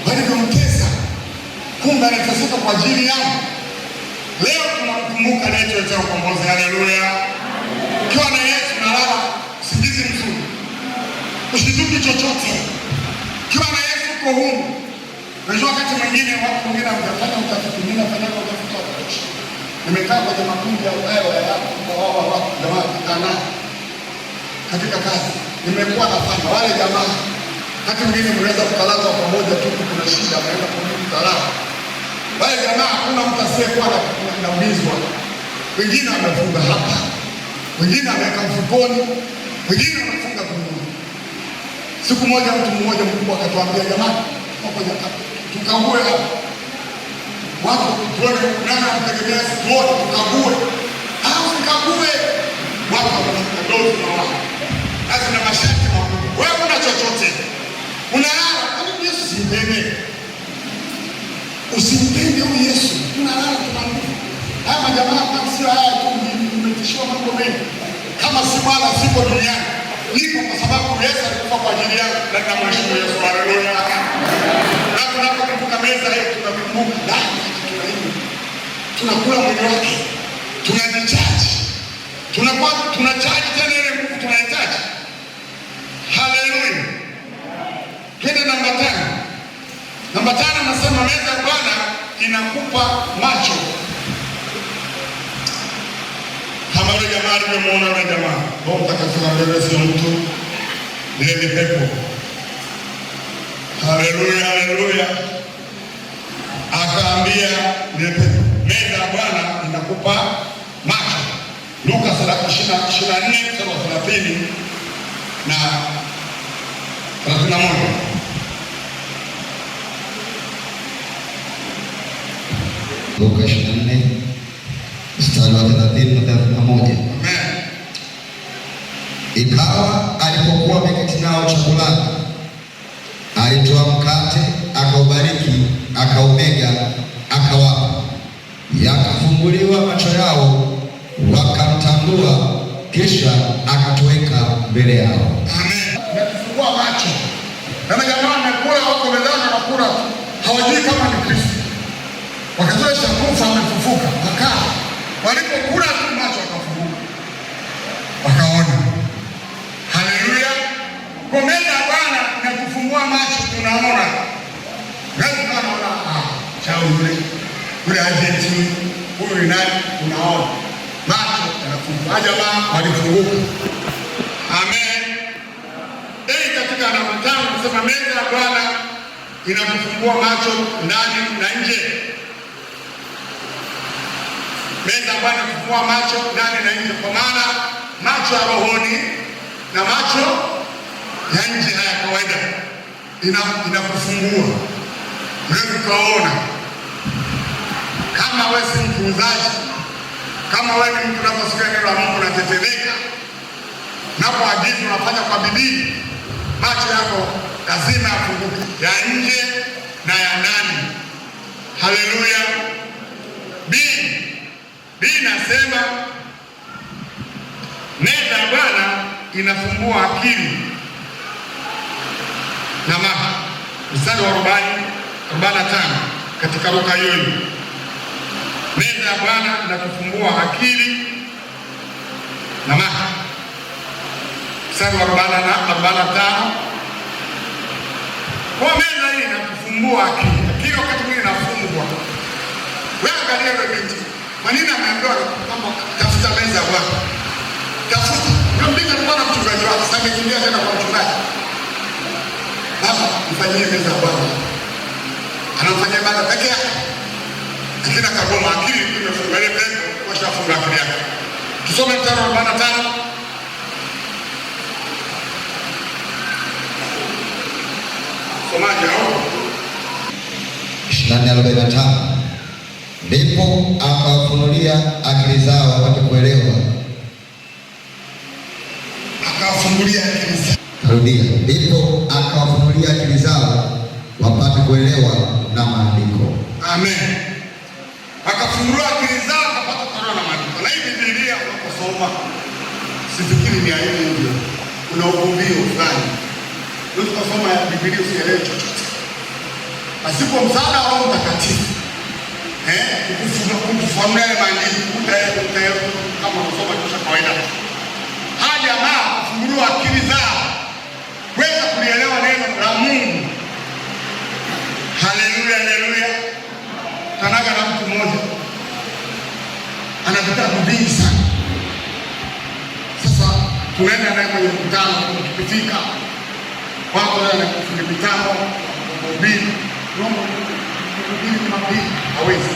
Walipomtesa. Kumbe aliteseka kwa ajili yangu. Leo tunamkumbuka anayetuletea ukombozi. Haleluya. Ukiwa na Yesu unalala usingizi mzuri. Usishtuki chochote. Ukiwa na Yesu uko huru. Unajua wakati mwingine watu wengine wanafanya utafiti, mimi nafanya utafiti wa kutosha. Nimekaa kwenye makundi ya wao jamaa kitana katika kazi. Nimekuwa nafanya wale jamaa. Hata mwingine mnaweza kutalaka pamoja tu, kuna shida mnaenda kwa mtu talaka. Wale jamaa hakuna mtu asiyekuwa na mizwa. Wengine wamefunga hapa. Wengine wameweka mfukoni. Wengine wanafunga kumuni. Siku moja mtu mmoja mkubwa akatuambia, jamani, tukague hapa. Watu tuone nani anategemea tuone tukague. Tukague. Watu wanafunga dozi na wao. Sasa na mashati makubwa. Wewe una chochote. Unalala, kwani Yesu simpende? Usimpende huyu Yesu. Unalala tunamwona. Haya majamaa hapa sio haya tu, umetishiwa mambo mengi. Kama si Bwana sipo duniani. Nipo kwa sababu Yesu alikufa kwa ajili yangu na ninamheshimu Yesu. Haleluya. Na tunapokumbuka meza hii tunakumbuka ndani tunakula mwili wake. Tunajichaji. Tunachaji tena ile nguvu tunahitaji. Haleluya. Twende namba 5. Namba 5 nasema meza ya Bwana inakupa macho. Kama yule jamaa alimuona yule jamaa, Roho Mtakatifu anambia sio mtu, ni pepo. Haleluya, haleluya. Akaambia ni pepo. Meza ya Bwana inakupa macho. Luka 24:30 na 31. Luka 24 mstari wa 30 na 31. Ikawa alipokuwa ameketi nao chakulani, alitoa mkate, akaubariki, akaumega, akawapa. Yakafumbuliwa macho yao, wakamtambua, kisha akatoweka mbele yao. Amen. Yakifungua macho. Kama jamaa wamekula wako mezani wanakula, hawajui kama ni Kristo. Wakatoa shakufa amefufuka, wakaa. Walipokula tu macho wakafunguka. Wakaona. Haleluya. Kwa meza ya Bwana inatufungua macho tunaona. Wewe unaona chao yule agenti huyu ni nani unaona. Macho yanafunguka. Jamaa walifunguka. Amen. Katika namba 5 nasema meza ya Bwana inatufungua macho ndani na nje. Meza ya Bwana inatufungua macho ndani na nje, kwa maana macho ya rohoni na macho ya nje haya kawaida inakufungua. Wewe ukaona. Kama wewe si mpuuzaji, kama wewe ni mtu unaposikia neno la Mungu unatetemeka, unapoagiza unafanya kwa bidii, macho yako lazima yafunguke, ya nje na ya ndani. Haleluya. B nasema meza ya Bwana inafungua akili na macho. Mstari wa 45 katika Luka hiyo. Meza ya Bwana inatufungua akili na Marko mstari wa 45. Kwa meza hii inatufumbua akili wakati mwingine inafungwa. Wewe angalia ile binti, kwa nini ameambiwa kwamba tafuta meza ya Bwana? Tafuta. Ndio binti alikuwa na mchungaji wake, sasa amekimbia tena kwa mchungaji. Baba, mfanyie meza ya Bwana. Anamfanyia ibada peke yake. Lakini akagoma, akili imefunga ile pepo, washafunga akili yake. Tusome mstari wa 45. Somaji au 24:45. Ndipo akawafunulia akili zao wapate kuelewa. Akawafunulia akili zao. Rudia. Ndipo akawafunulia akili zao wapate kuelewa na maandiko. Amen. Akafunua akili zao wapate kuelewa na maandiko. Na hii Biblia unaposoma sifikiri ni aibu hiyo. Kuna uvuvio fulani. Unaposoma Biblia usielewe chochote. Pasipo msaada wa Roho Mtakatifu. Kukufahamu yale maandiko kama unasoma kisha kawaida. Haja na kufungua akili zao weza kulielewa neno la Mungu. Haleluya, haleluya. Tanaga na mtu mmoja ana vitabu vingi sana. Sasa tunaenda naye kwenye mkutano, tukifika wako na kufunga vitabu mbili hawezi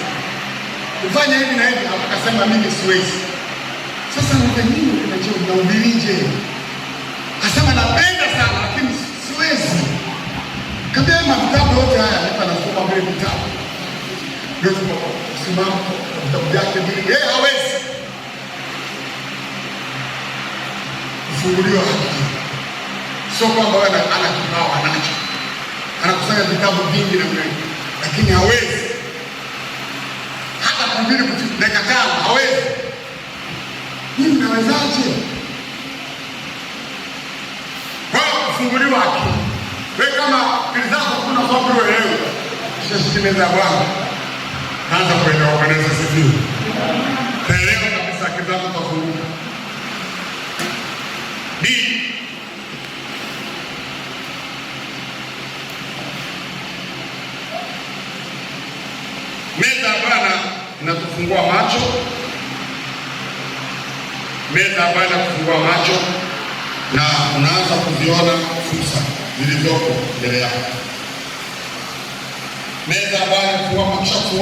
kufanya hivi na hivi, akasema mimi siwezi. Sasa nini unahubirije? Akasema napenda sana lakini siwezi. Kabla vitabu yote haya hapa nasoma vile vitabu. Ndio simama vitabu vyake vile. Yeye hawezi kufunguliwa akili. Sio kwamba wewe ana kibao anacho. Anakusanya vitabu vingi na vingi, lakini hawezi hata kuhubiri dakika 5 hawezi. Mimi nawezaje? Kwa kufunguliwa akili. Wewe kama akili zako kuna sababu wewe ukishashika meza ya Bwana anza kuelewa kwa neno sifiwe. Elewa kabisa akili zako zitafunguka. Meza ya Bwana inatufungua macho. Meza ya Bwana kufungua macho na unaanza kuziona fursa zilizoko mbele yako. Meza ya Bwana kufungua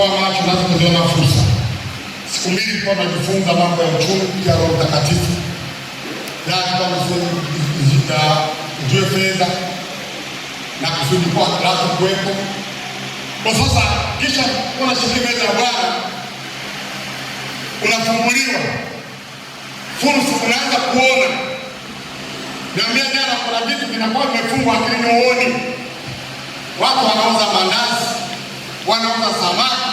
macho, unaanza kuziona fursa. Siku mbili tulikuwa tunajifunza mambo ya uchumi ya Roho Mtakatifu. Na ujue fedha na kusudi kwa lako kuwepo. Kwa sasa kisha unashika meza ya Bwana unafunguliwa fursa, unaanza kuona. Niambia jana kuna vitu vinakuwa vimefungwa akilini uoni. Watu wanauza mandazi, wanauza samaki,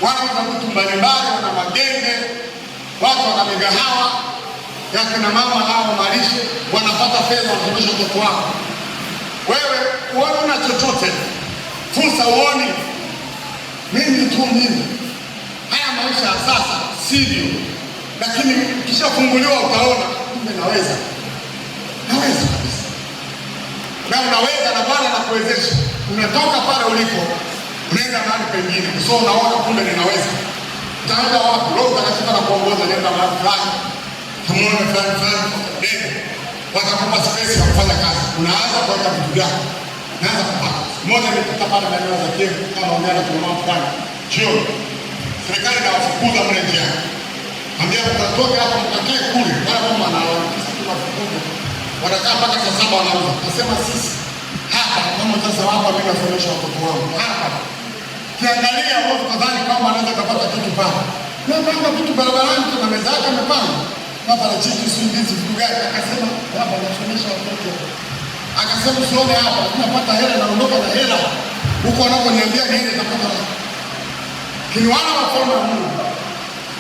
wanauza vitu mbalimbali, wana magenge, watu wana migahawa ya kina mama hao malishe, wanapata fedha wanasomesha watoto wao. Wewe uona chochote, fursa uoni. Mimi haya maisha ya sasa sivyo, lakini ukishafunguliwa utaona kumbe naweza kabisa. Na unaweza na Bwana anakuwezesha. Unatoka pale ulipo unaenda mahali pengine, so unaona kumbe ninaweza. Utaenda wapi? Roho Mtakatifu anakuongoza, nenda mahali fulani, tumuone fulani, watakupa space ya kufanya kazi. Unaanza kuweka vitu vyako, naanza kupata. Mmoja nilipita pale maeneo za Kivu, kama umeenda kwa mama fulani, jioni serikali inawafukuza mle njiani. Ambia mtatoke hapa mkakae kule, wala mama anawafukuza tunafukuza. Wanakaa mpaka saa 7 wanauza. Nasema sisi hapa kama sasa hapa mimi nasomesha watoto wangu. Hapa kiangalia watu kadhani kama anaweza kupata kitu pale. Na kama vitu barabarani kuna meza yake amepanga. Hapa na chiki sindizi vitu gani? Akasema hapa nasomesha watoto. Akasema usione hapa, tunapata hela na ondoka na hela. Huko wanaponiambia niende tapata. Kiniwana wafalme wa Mungu.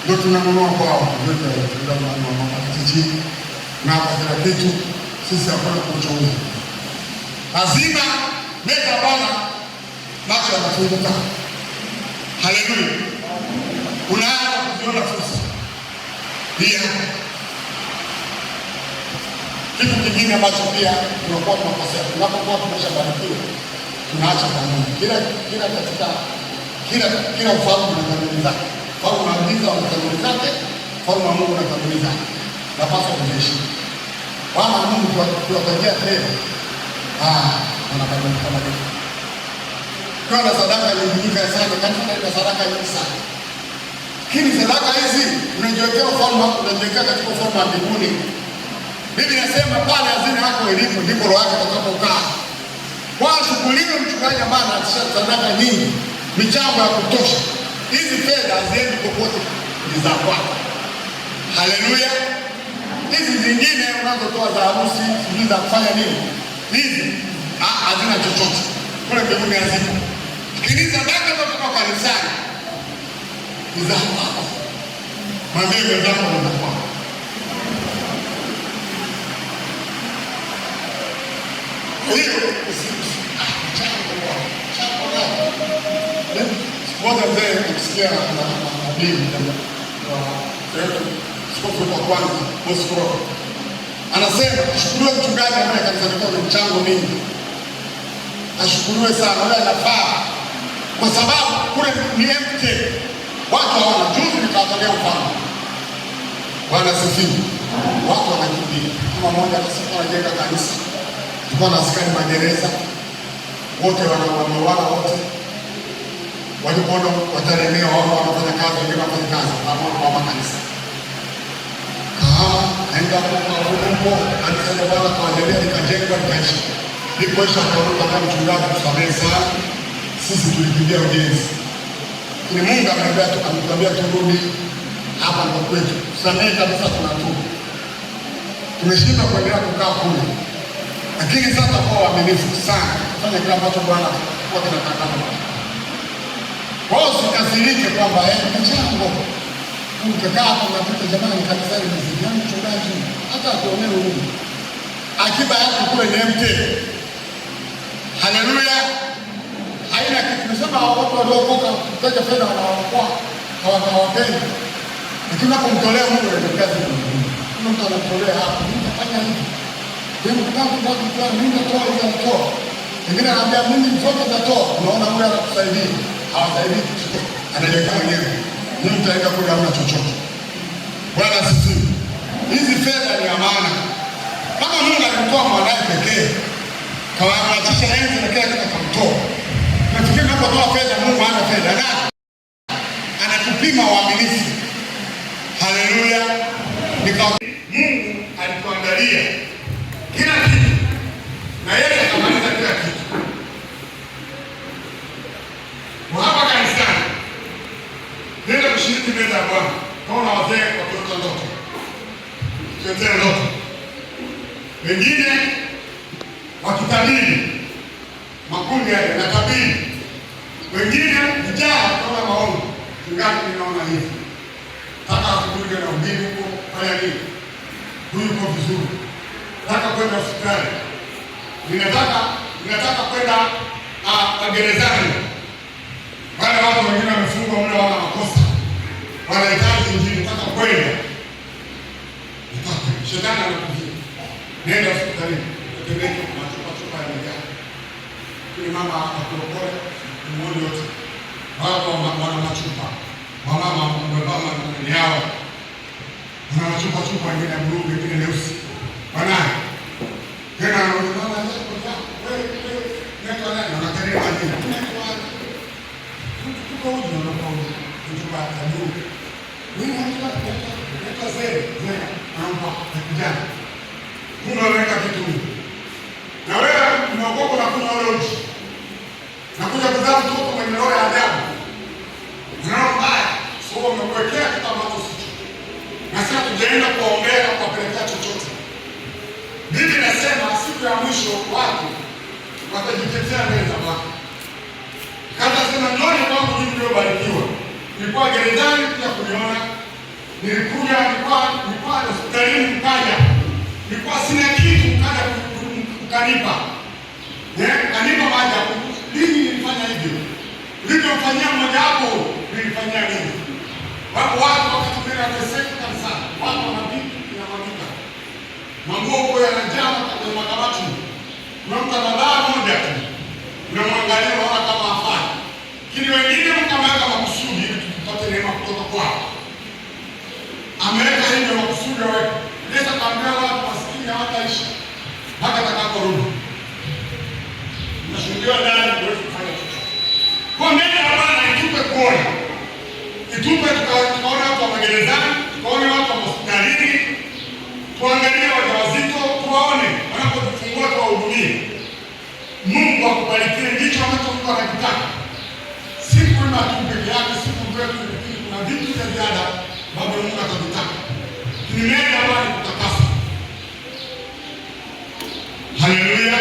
Ndio tunanunua kwao. Ndio tunanunua mapatiji na kila kitu. Sisi hapana kuchunguza. Lazima meza Bwana macho yanafunguka. Haleluya. Unaanza kuziona fursa. Pia Kitu kingine ambacho pia tunakuwa tunakosea, tunapokuwa tumeshabarikiwa tunaacha kanuni. Kila ufalme una kanuni zake. Ufalme wa giza una kanuni zake, ufalme wa Mungu una kanuni zake. Napaswa kuziheshimu. Bwana Mungu tuwatendea tena. Wanabadilika kama hivi. Kwa na sadaka nyingi sana, kanisa ina sadaka nyingi sana. Lakini sadaka hizi unajiwekea ufalme, unajiwekea katika ufalme wa mbinguni. Biblia inasema pale hazina yako ilipo ndipo roho yako itakapokaa. Kwa shughuliwe mchungaji ambaye anatisha sadaka nyingi, michango ya kutosha. Hizi fedha haziendi popote, ni za kwako. Haleluya. Hizi zingine unazotoa za harusi, sijui za kufanya nini, hizi hazina chochote. Kule mbinguni hazipo. Lakini sadaka kutoka kanisani ni za kwako. Mwambie mwenzako ni za kwako. Hiyo moja mzee kusikia nabii askofu wa kwanza Moscow anasema ashukuriwe mchungaji ambaye kanisani kwake mchango mingi, ashukuriwe sana, wala anafaa kwa sababu kule ni empty, watu hawana. Juzi nikawatolea mfano, Bwana sifiwe, watu wanakimbia. Kama mmoja akasema anajenga kanisa, tulikuwa na askari magereza wote wanauana wote, walipoona watalemea wao wanafanya kazi, wengine wanafanya kazi kwa makanisa. Naenda huko kanisa la Bwana kwa ajili likajengwa likaishi. Nilipoisha kuondoka kama mchungaji kusamehe sana, sisi tulikimbia ujenzi. Ni Mungu ametuambia turudi hapa kwa kwetu. Tusamehe kabisa, tunatubu. Tumeshinda kuendelea kukaa kule. Lakini sasa kwa uaminifu sana, fanya kile ambacho Bwana kwa tunataka. Wao usikasirike kwamba mchango ukikaa hapo unapita, jamani, kanisani mziki yangu mchungaji hata akuonee huruma. Akiba yako kule ni empty. Haleluya. Haina kitu. Tunasema watu waliokoka kutaja fedha wanaokoa hawapendi. Lakini unapomtolea Mungu ndio kazi ya Mungu. Kuna mtu anatolea hapo, nitafanya hivi. Mungu kwa mimi nitatoa hizo nitoa. Wengine anaambia mimi zote nitatoa. Unaona Mungu anakusaidia. Hawasaidii kitu. Anajiweka mwenyewe. Mungu mtaenda kule hamna chochote. Bwana asifiwe. Hizi fedha ni amana. Kama Mungu alimtoa mwanae pekee, kawaachia enzi na kila kitu akamtoa. Nafikiri tunapotoa fedha, Mungu hana fedha na anatupima uaminifu. Haleluya. Mungu alituandalia kila kitu na yeye akamaliza kila kitu. Hapa kanisani nenda kushiriki mbele ya Bwana. Kaona wazee wakiota ndoto, tutetea ndoto, wengine wakitabiri, makundi yale na tabiri, wengine vijana kama maono. Tungapi ninaona hivi, taka kuja na ubiri huko, fanya nini? Huyu uko vizuri, nataka kwenda hospitali, ninataka kwenda magerezani. Wale watu wengine wamefungwa muda, wana makosa, wanahitaji injili, nataka kwenda. Shetani anakuzia, nenda hospitalini, utembeke machupa ya migani. Kile mama akuokoe muone yote. Wao wana machupa, wamama wamebama ndani yao, wana machupa wengine ya blue, wengine nyeusi. Wanaye tena wanaona wewe nenda nani wanataka majina tuko huko unapoona mtu wa kanuni wewe unataka zero anaomba kijana unaweka kitu na wewe unaogopa na kuna lodge na kuja kuzaa mtoto mwenye roho ya ajabu roho mbaya, sio umekuwekea kitu ambacho sicho, na sasa tujaenda kuombea na kuwapelekea chochote. Biblia inasema siku ya mwisho watu watajitetea mbele za Bwana. Kata sema njoni kwangu mimi niliyobarikiwa. Nilikuwa gerezani pia kuniona. Nilikuwa hospitalini mkaja. Nilikuwa sina kitu mkaja kukanipa. Kanipa maji hapo. Mimi nilifanya hivyo. Nilipofanyia mmoja hapo nilifanyia nini? Wako watu wakati mwingine wanateseka sana. Watu wanapita inamwagika. Manguo yanajaa kwenye makabati. Kuna mtu anavaa moja tu, unamwangalia unaona kama hafai, lakini wengine mkamweka makusudi ili tupate neema kutoka kwao. Ameweka hivyo makusudi wewe. Ndio kaambia watu maskini hawataishi mpaka atakaporudi. Tunashuhudia ndani huwezi kufanya chochote. Kwa neno la Bwana itupe kuona. Itupe tukaona watu wa magerezani, tukaone watu wa hospitalini, tuangalie wajawazito, tuwaone wanapojifungua, tuwahudumie. Mungu akubarikie, ndicho ambacho Mungu anakitaka. Si kuima tu peke yake, si kutoa tu, lakini kuna vitu vya ziada ambavyo Mungu atakutaka. Ni neno la Bwana kutakasa. Haleluya.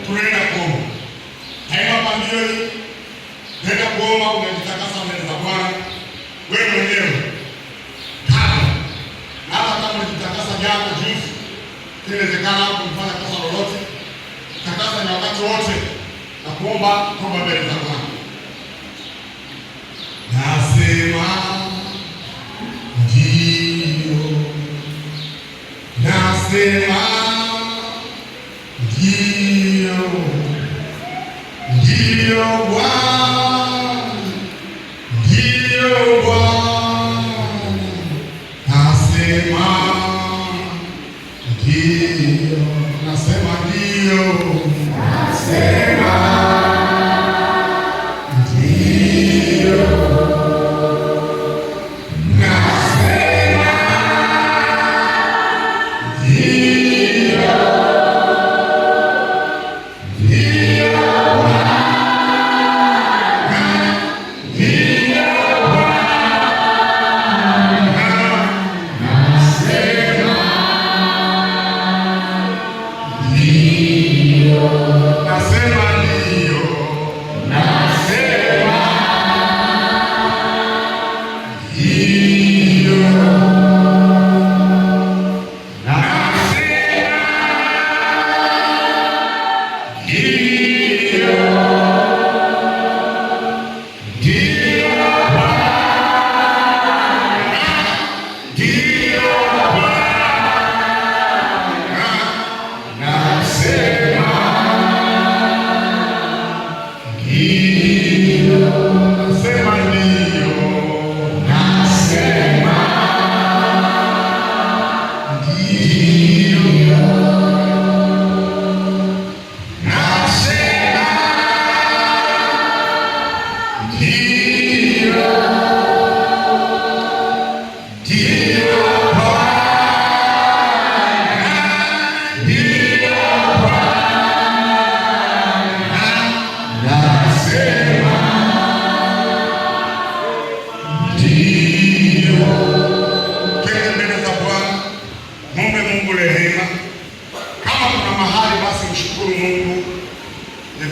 Tunaenda kuomba. Haina pambio hii. Nenda kuomba, unajitakasa mbele za Bwana. Wewe mwenyewe. Hata kama unajitakasa jana juzi, inawezekana kumfanya kosa lolote. Takasa ni wakati wote na kuomba toba mbele za Bwana. Nasema ndio. Nasema ndio. Ndio Bwana. Ndio Bwana. Nasema ndio. Nasema ndio. Nasema ndio. Nasema ndio. Ndio Bwana. Ndio Bwana. Nasema ndio. Nasema ndio. Nasema ndio.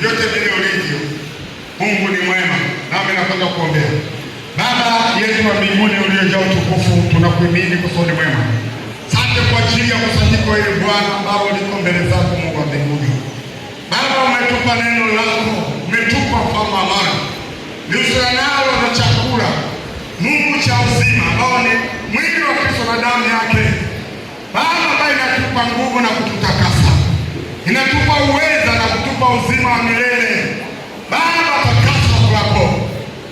Vyote vile ulivyo, Mungu ni mwema. Nami napenda kuombea. Baba yetu wa mbinguni uliyejaa utukufu, tunakuhimidi kwa sababu ni mwema. Asante kwa ajili ya kusanyiko hili Bwana ambalo liko mbele zako Mungu wa mbinguni. Baba umetupa neno lako, umetupa mfano wa amani. Ni usianalo na chakula, Mungu cha uzima ambao ni mwili wa Kristo na damu yake. Baba ambaye inatupa nguvu na kututakasa. Inatupa uweza na kutupa uzima wa milele. Baba takasa kwako.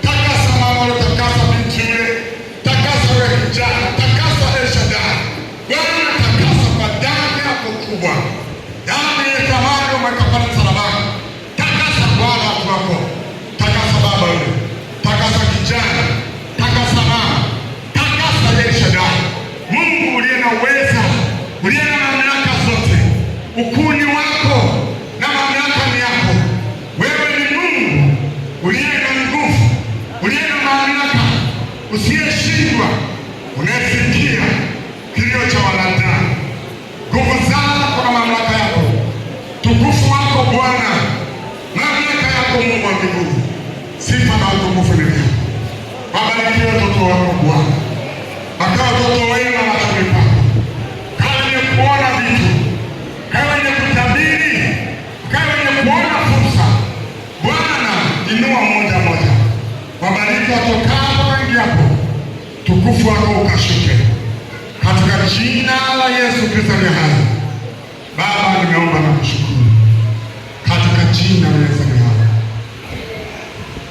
Takasa mama, takasa binti yule. Takasa wewe kijana. Takasa El Shaddai. Bwana takasa kwa damu yako kubwa. Damu ya thamani umeweka pale msalabani. Takasa Bwana kwako. Takasa baba yule. Takasa kijana. Takasa mama. Takasa El Shaddai. Mungu uliye na uweza, uliye na mamlaka zote. Ukuni wako na mamlaka ni yako. Wewe ni Mungu uliye na nguvu, uliye na mamlaka, usiyeshindwa, unayesikia kilio cha wanadamu. Nguvu zako na mamlaka yako, tukufu wako Bwana, mamlaka yako Mungu wa mbinguni, sifa na utukufu ni vyako. Wabariki watoto wako Bwana, wakawa watoto wema machoni pako, kawa wenye kuona vitu, kawa wenye kutabiri, kawa wenye kuona fursa. Bwana, inua moja moja, wabariki watokapo waingiapo, tukufu wako ukashuke, katika jina la Yesu Kristo aliye hai. Baba, nimeomba na kushukuru katika jina la Yesu.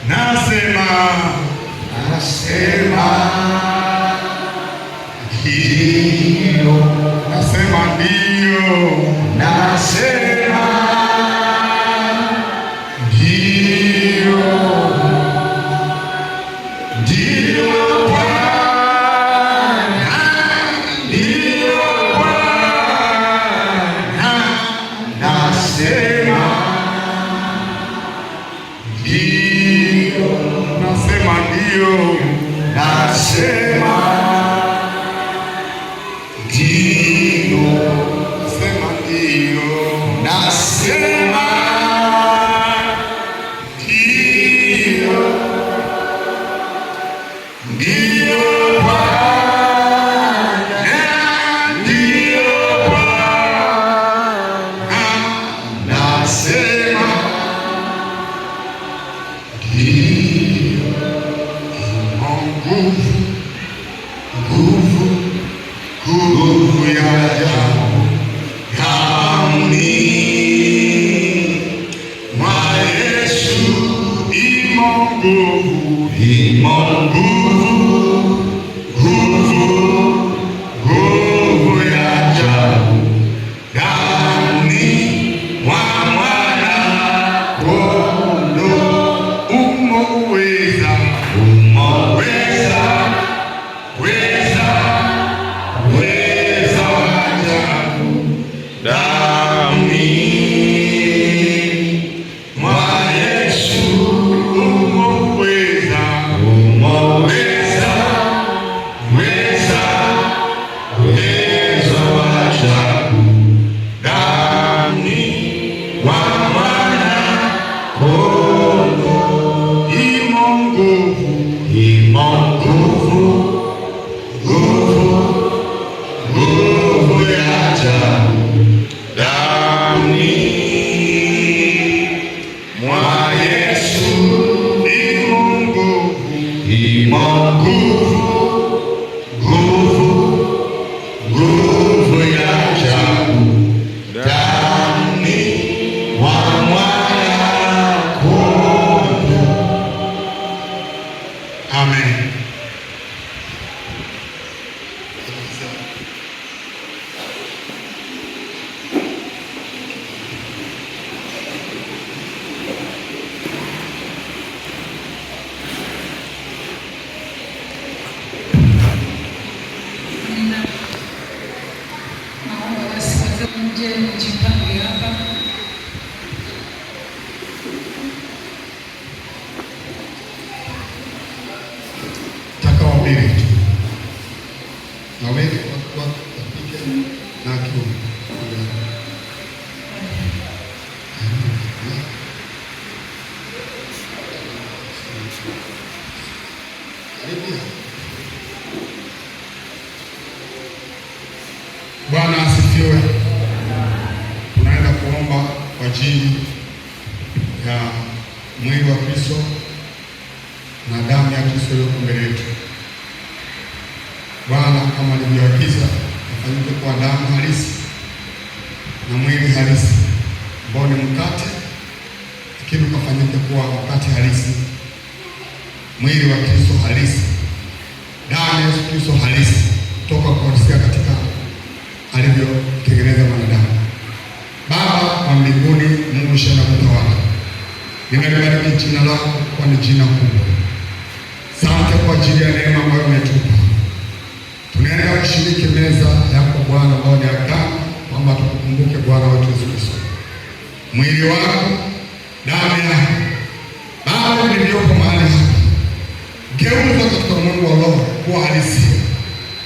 Nasema ndio, nasema ndio, nasema ndio, ndio Bwana, ndio Bwana, nasema ndio, nasema ndio, nasema ndio, nasema ndio, nasema ndio, ndio Bwana, ndio Bwana, nasema ndio. Nguvu ya ajabu ndani mwa Yesu, imo nguvu ya ajabu ndani mwa Mwana-Kondoo. Umeweza Jipange hapa. Taka wawili tu, wawili wapike na kiume. Bwana asifiwe. Tunaenda kuomba kwa ajili ya mwili wa Kristo na damu ya Kristo iliyoko mbele yetu. Bwana kama alivyoagiza afanyike kwa damu halisi na mwili halisi ambao ni mkate, lakini ukafanyike kuwa mkate halisi, mwili wa Kristo halisi, damu ya Yesu Kristo halisi, toka kuanzia katika alivyotengeneza mwanadamu. Baba wa mbinguni, Mungu shana kutawala, ninalibariki jina lako kwa ni jina kubwa. Asante kwa ajili ya neema ambayo umetupa. Tunaenda kushiriki meza yako Bwana, ambao ni agano, kwamba tukukumbuke Bwana wetu Yesu Kristo, mwili wako, damu yako. Baba, niliyopo mahali hapa, geuza katika Mungu wa roho kuwa halisi,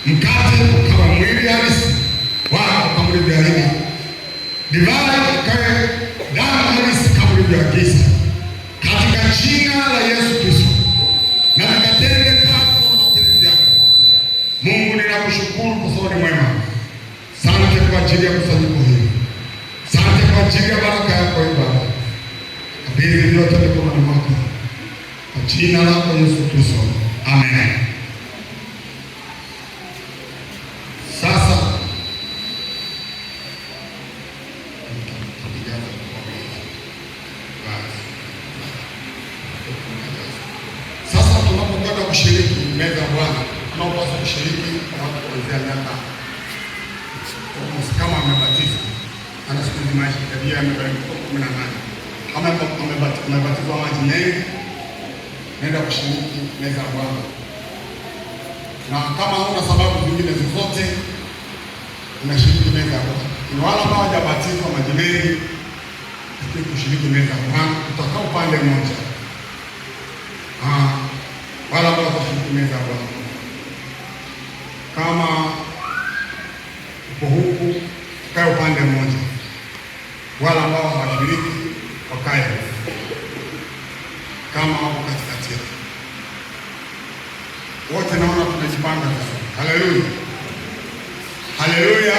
mkate kama mwili halisi wako kama ulivyoahidi, divai ikawe damu halisi kama ulivyoagiza, katika jina la Yesu Kristo, na vikatende kazi kwa mapenzi yako. Mungu, ninakushukuru kwa sababu ni mwema. Asante kwa ajili ya kusanyiko hili, asante kwa ajili ya baraka yako Baba. Kabidhi vyote mikononi mwako kwa jina lako Yesu Kristo, amen. Sasa kushiriki meza ya Bwana, wanaopaswa kushiriki watu kuanzia miaka kama amebatizwa ana siku za maisha tabia ya 18 kama amebatizwa maji mengi, nenda kushiriki meza ya Bwana. Na kama huna sababu zingine zozote, unashiriki meza ya Bwana. Ni wale ambao hawajabatizwa maji mengi, kushiriki meza ya Bwana utakaa upande mmoja. Wala ambao kushiriki meza ya Bwana, kama uko huku kae upande mmoja, wala ambao hawashiriki wakae kama wako katikati yetu. Wote naona tunajipanga vizuri. Haleluya, haleluya.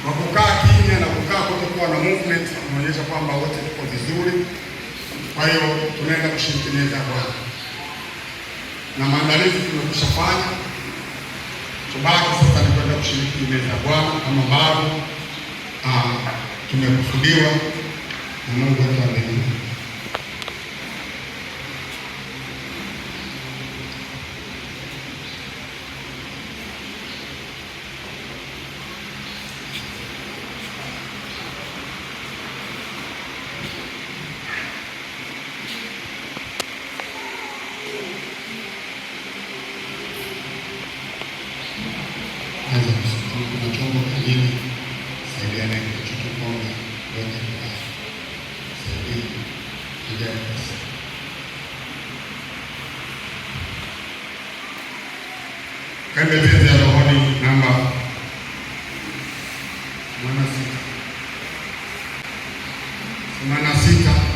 Kwa kukaa kimya na kukaa kutokuwa na movement inaonyesha kwamba wote tuko vizuri. Kwa hiyo tunaenda kushiriki meza ya Bwana na maandalizi tumekushafanya. Tubaki sasa ni kwenda kushiriki meza ya Bwana kama ambavyo tumekusudiwa na Mungu wetu wa mbinguni. Anza kushukuru kuna chombo kingine, saidiana kuchukua kombe yote kwa saidia kijana. Katekesi ya rohoni namba 86.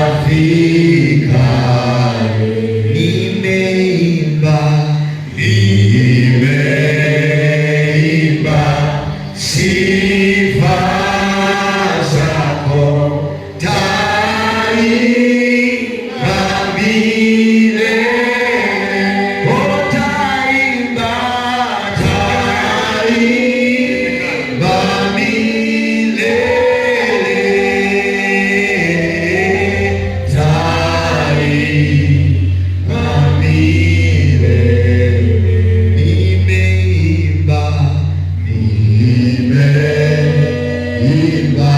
kunisafika, nimeimba sifa zako taimba milele, taimba milele, taimba milele. Nimeimba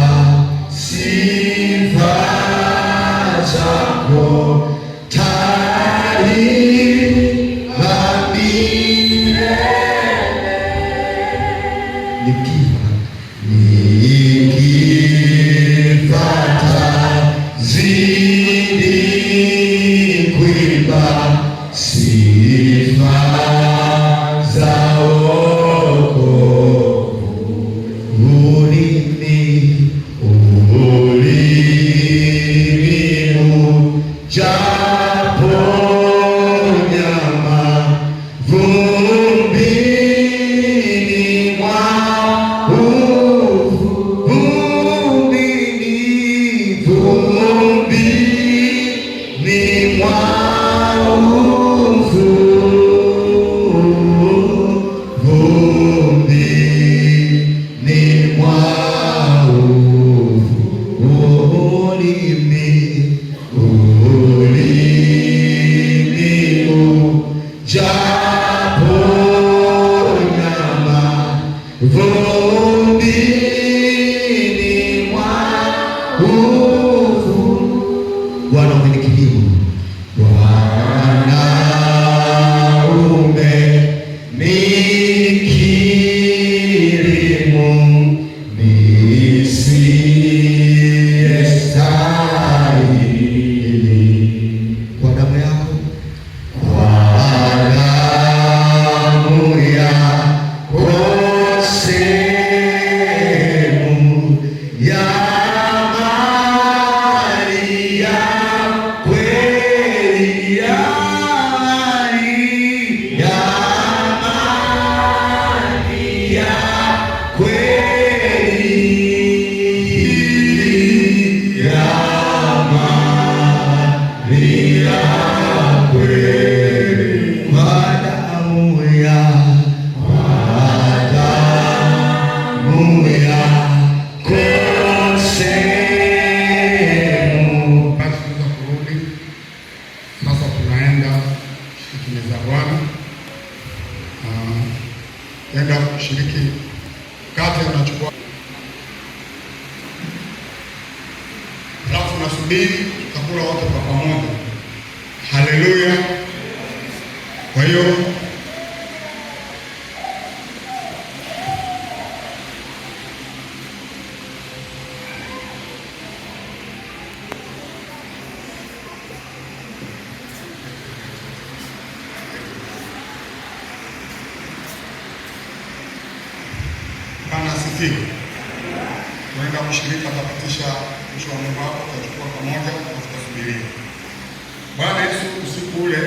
sifa zako taimba milele, nikifa tazidi kuimba sifa za japo nyama vumbini mwa vumbini mwa vumbini mwa japo nyama vumbini mwa Bwana umenikirimu, Bwana umenikirimu nisiyestahili, kwa damu yako enda kushiriki kati unachukua, alafu nasubiri tutakula wote kwa pamoja. Haleluya! Kwa hiyo asifiwe. Tunaenda kushiriki, atapitisha mwisho wa Mungu wako, tutachukua pamoja na tutasubiria. Bwana Yesu usiku ule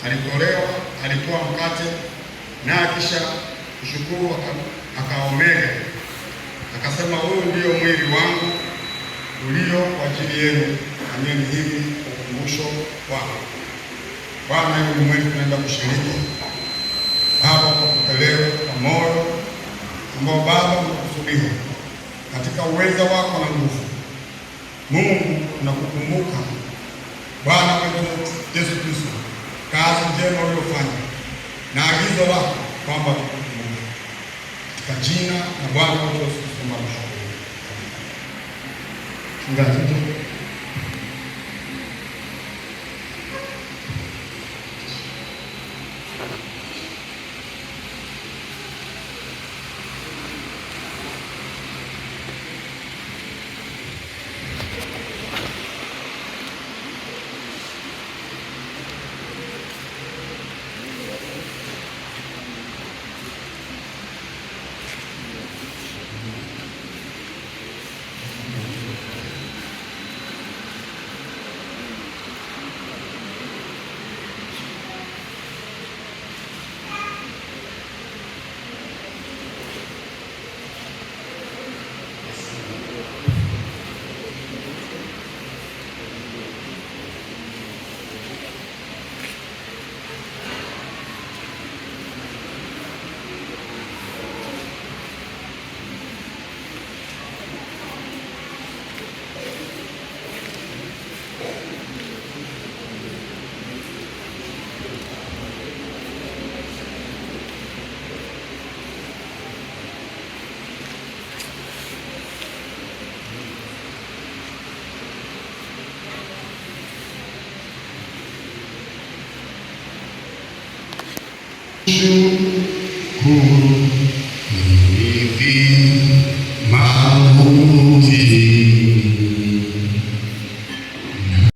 alitolewa, alitoa mkate na kisha kushukuru akaomega, akasema, huu ndio mwili wangu ulio kwa ajili yenu, fanyeni hivi kwa ukumbusho wangu. Bwana, hiyo ni mwili tunaenda kushiriki Baba, kwa kupelewa kwa moyo ambao Baba unakusudia katika uweza wako na nguvu. Mungu tunakukumbuka Bwana wetu Yesu Kristo, kazi njema uliyofanya na agizo lako kwamba tukukumbuke, katika jina la Bwana wetu Yesu Kristo. Mchungaji huru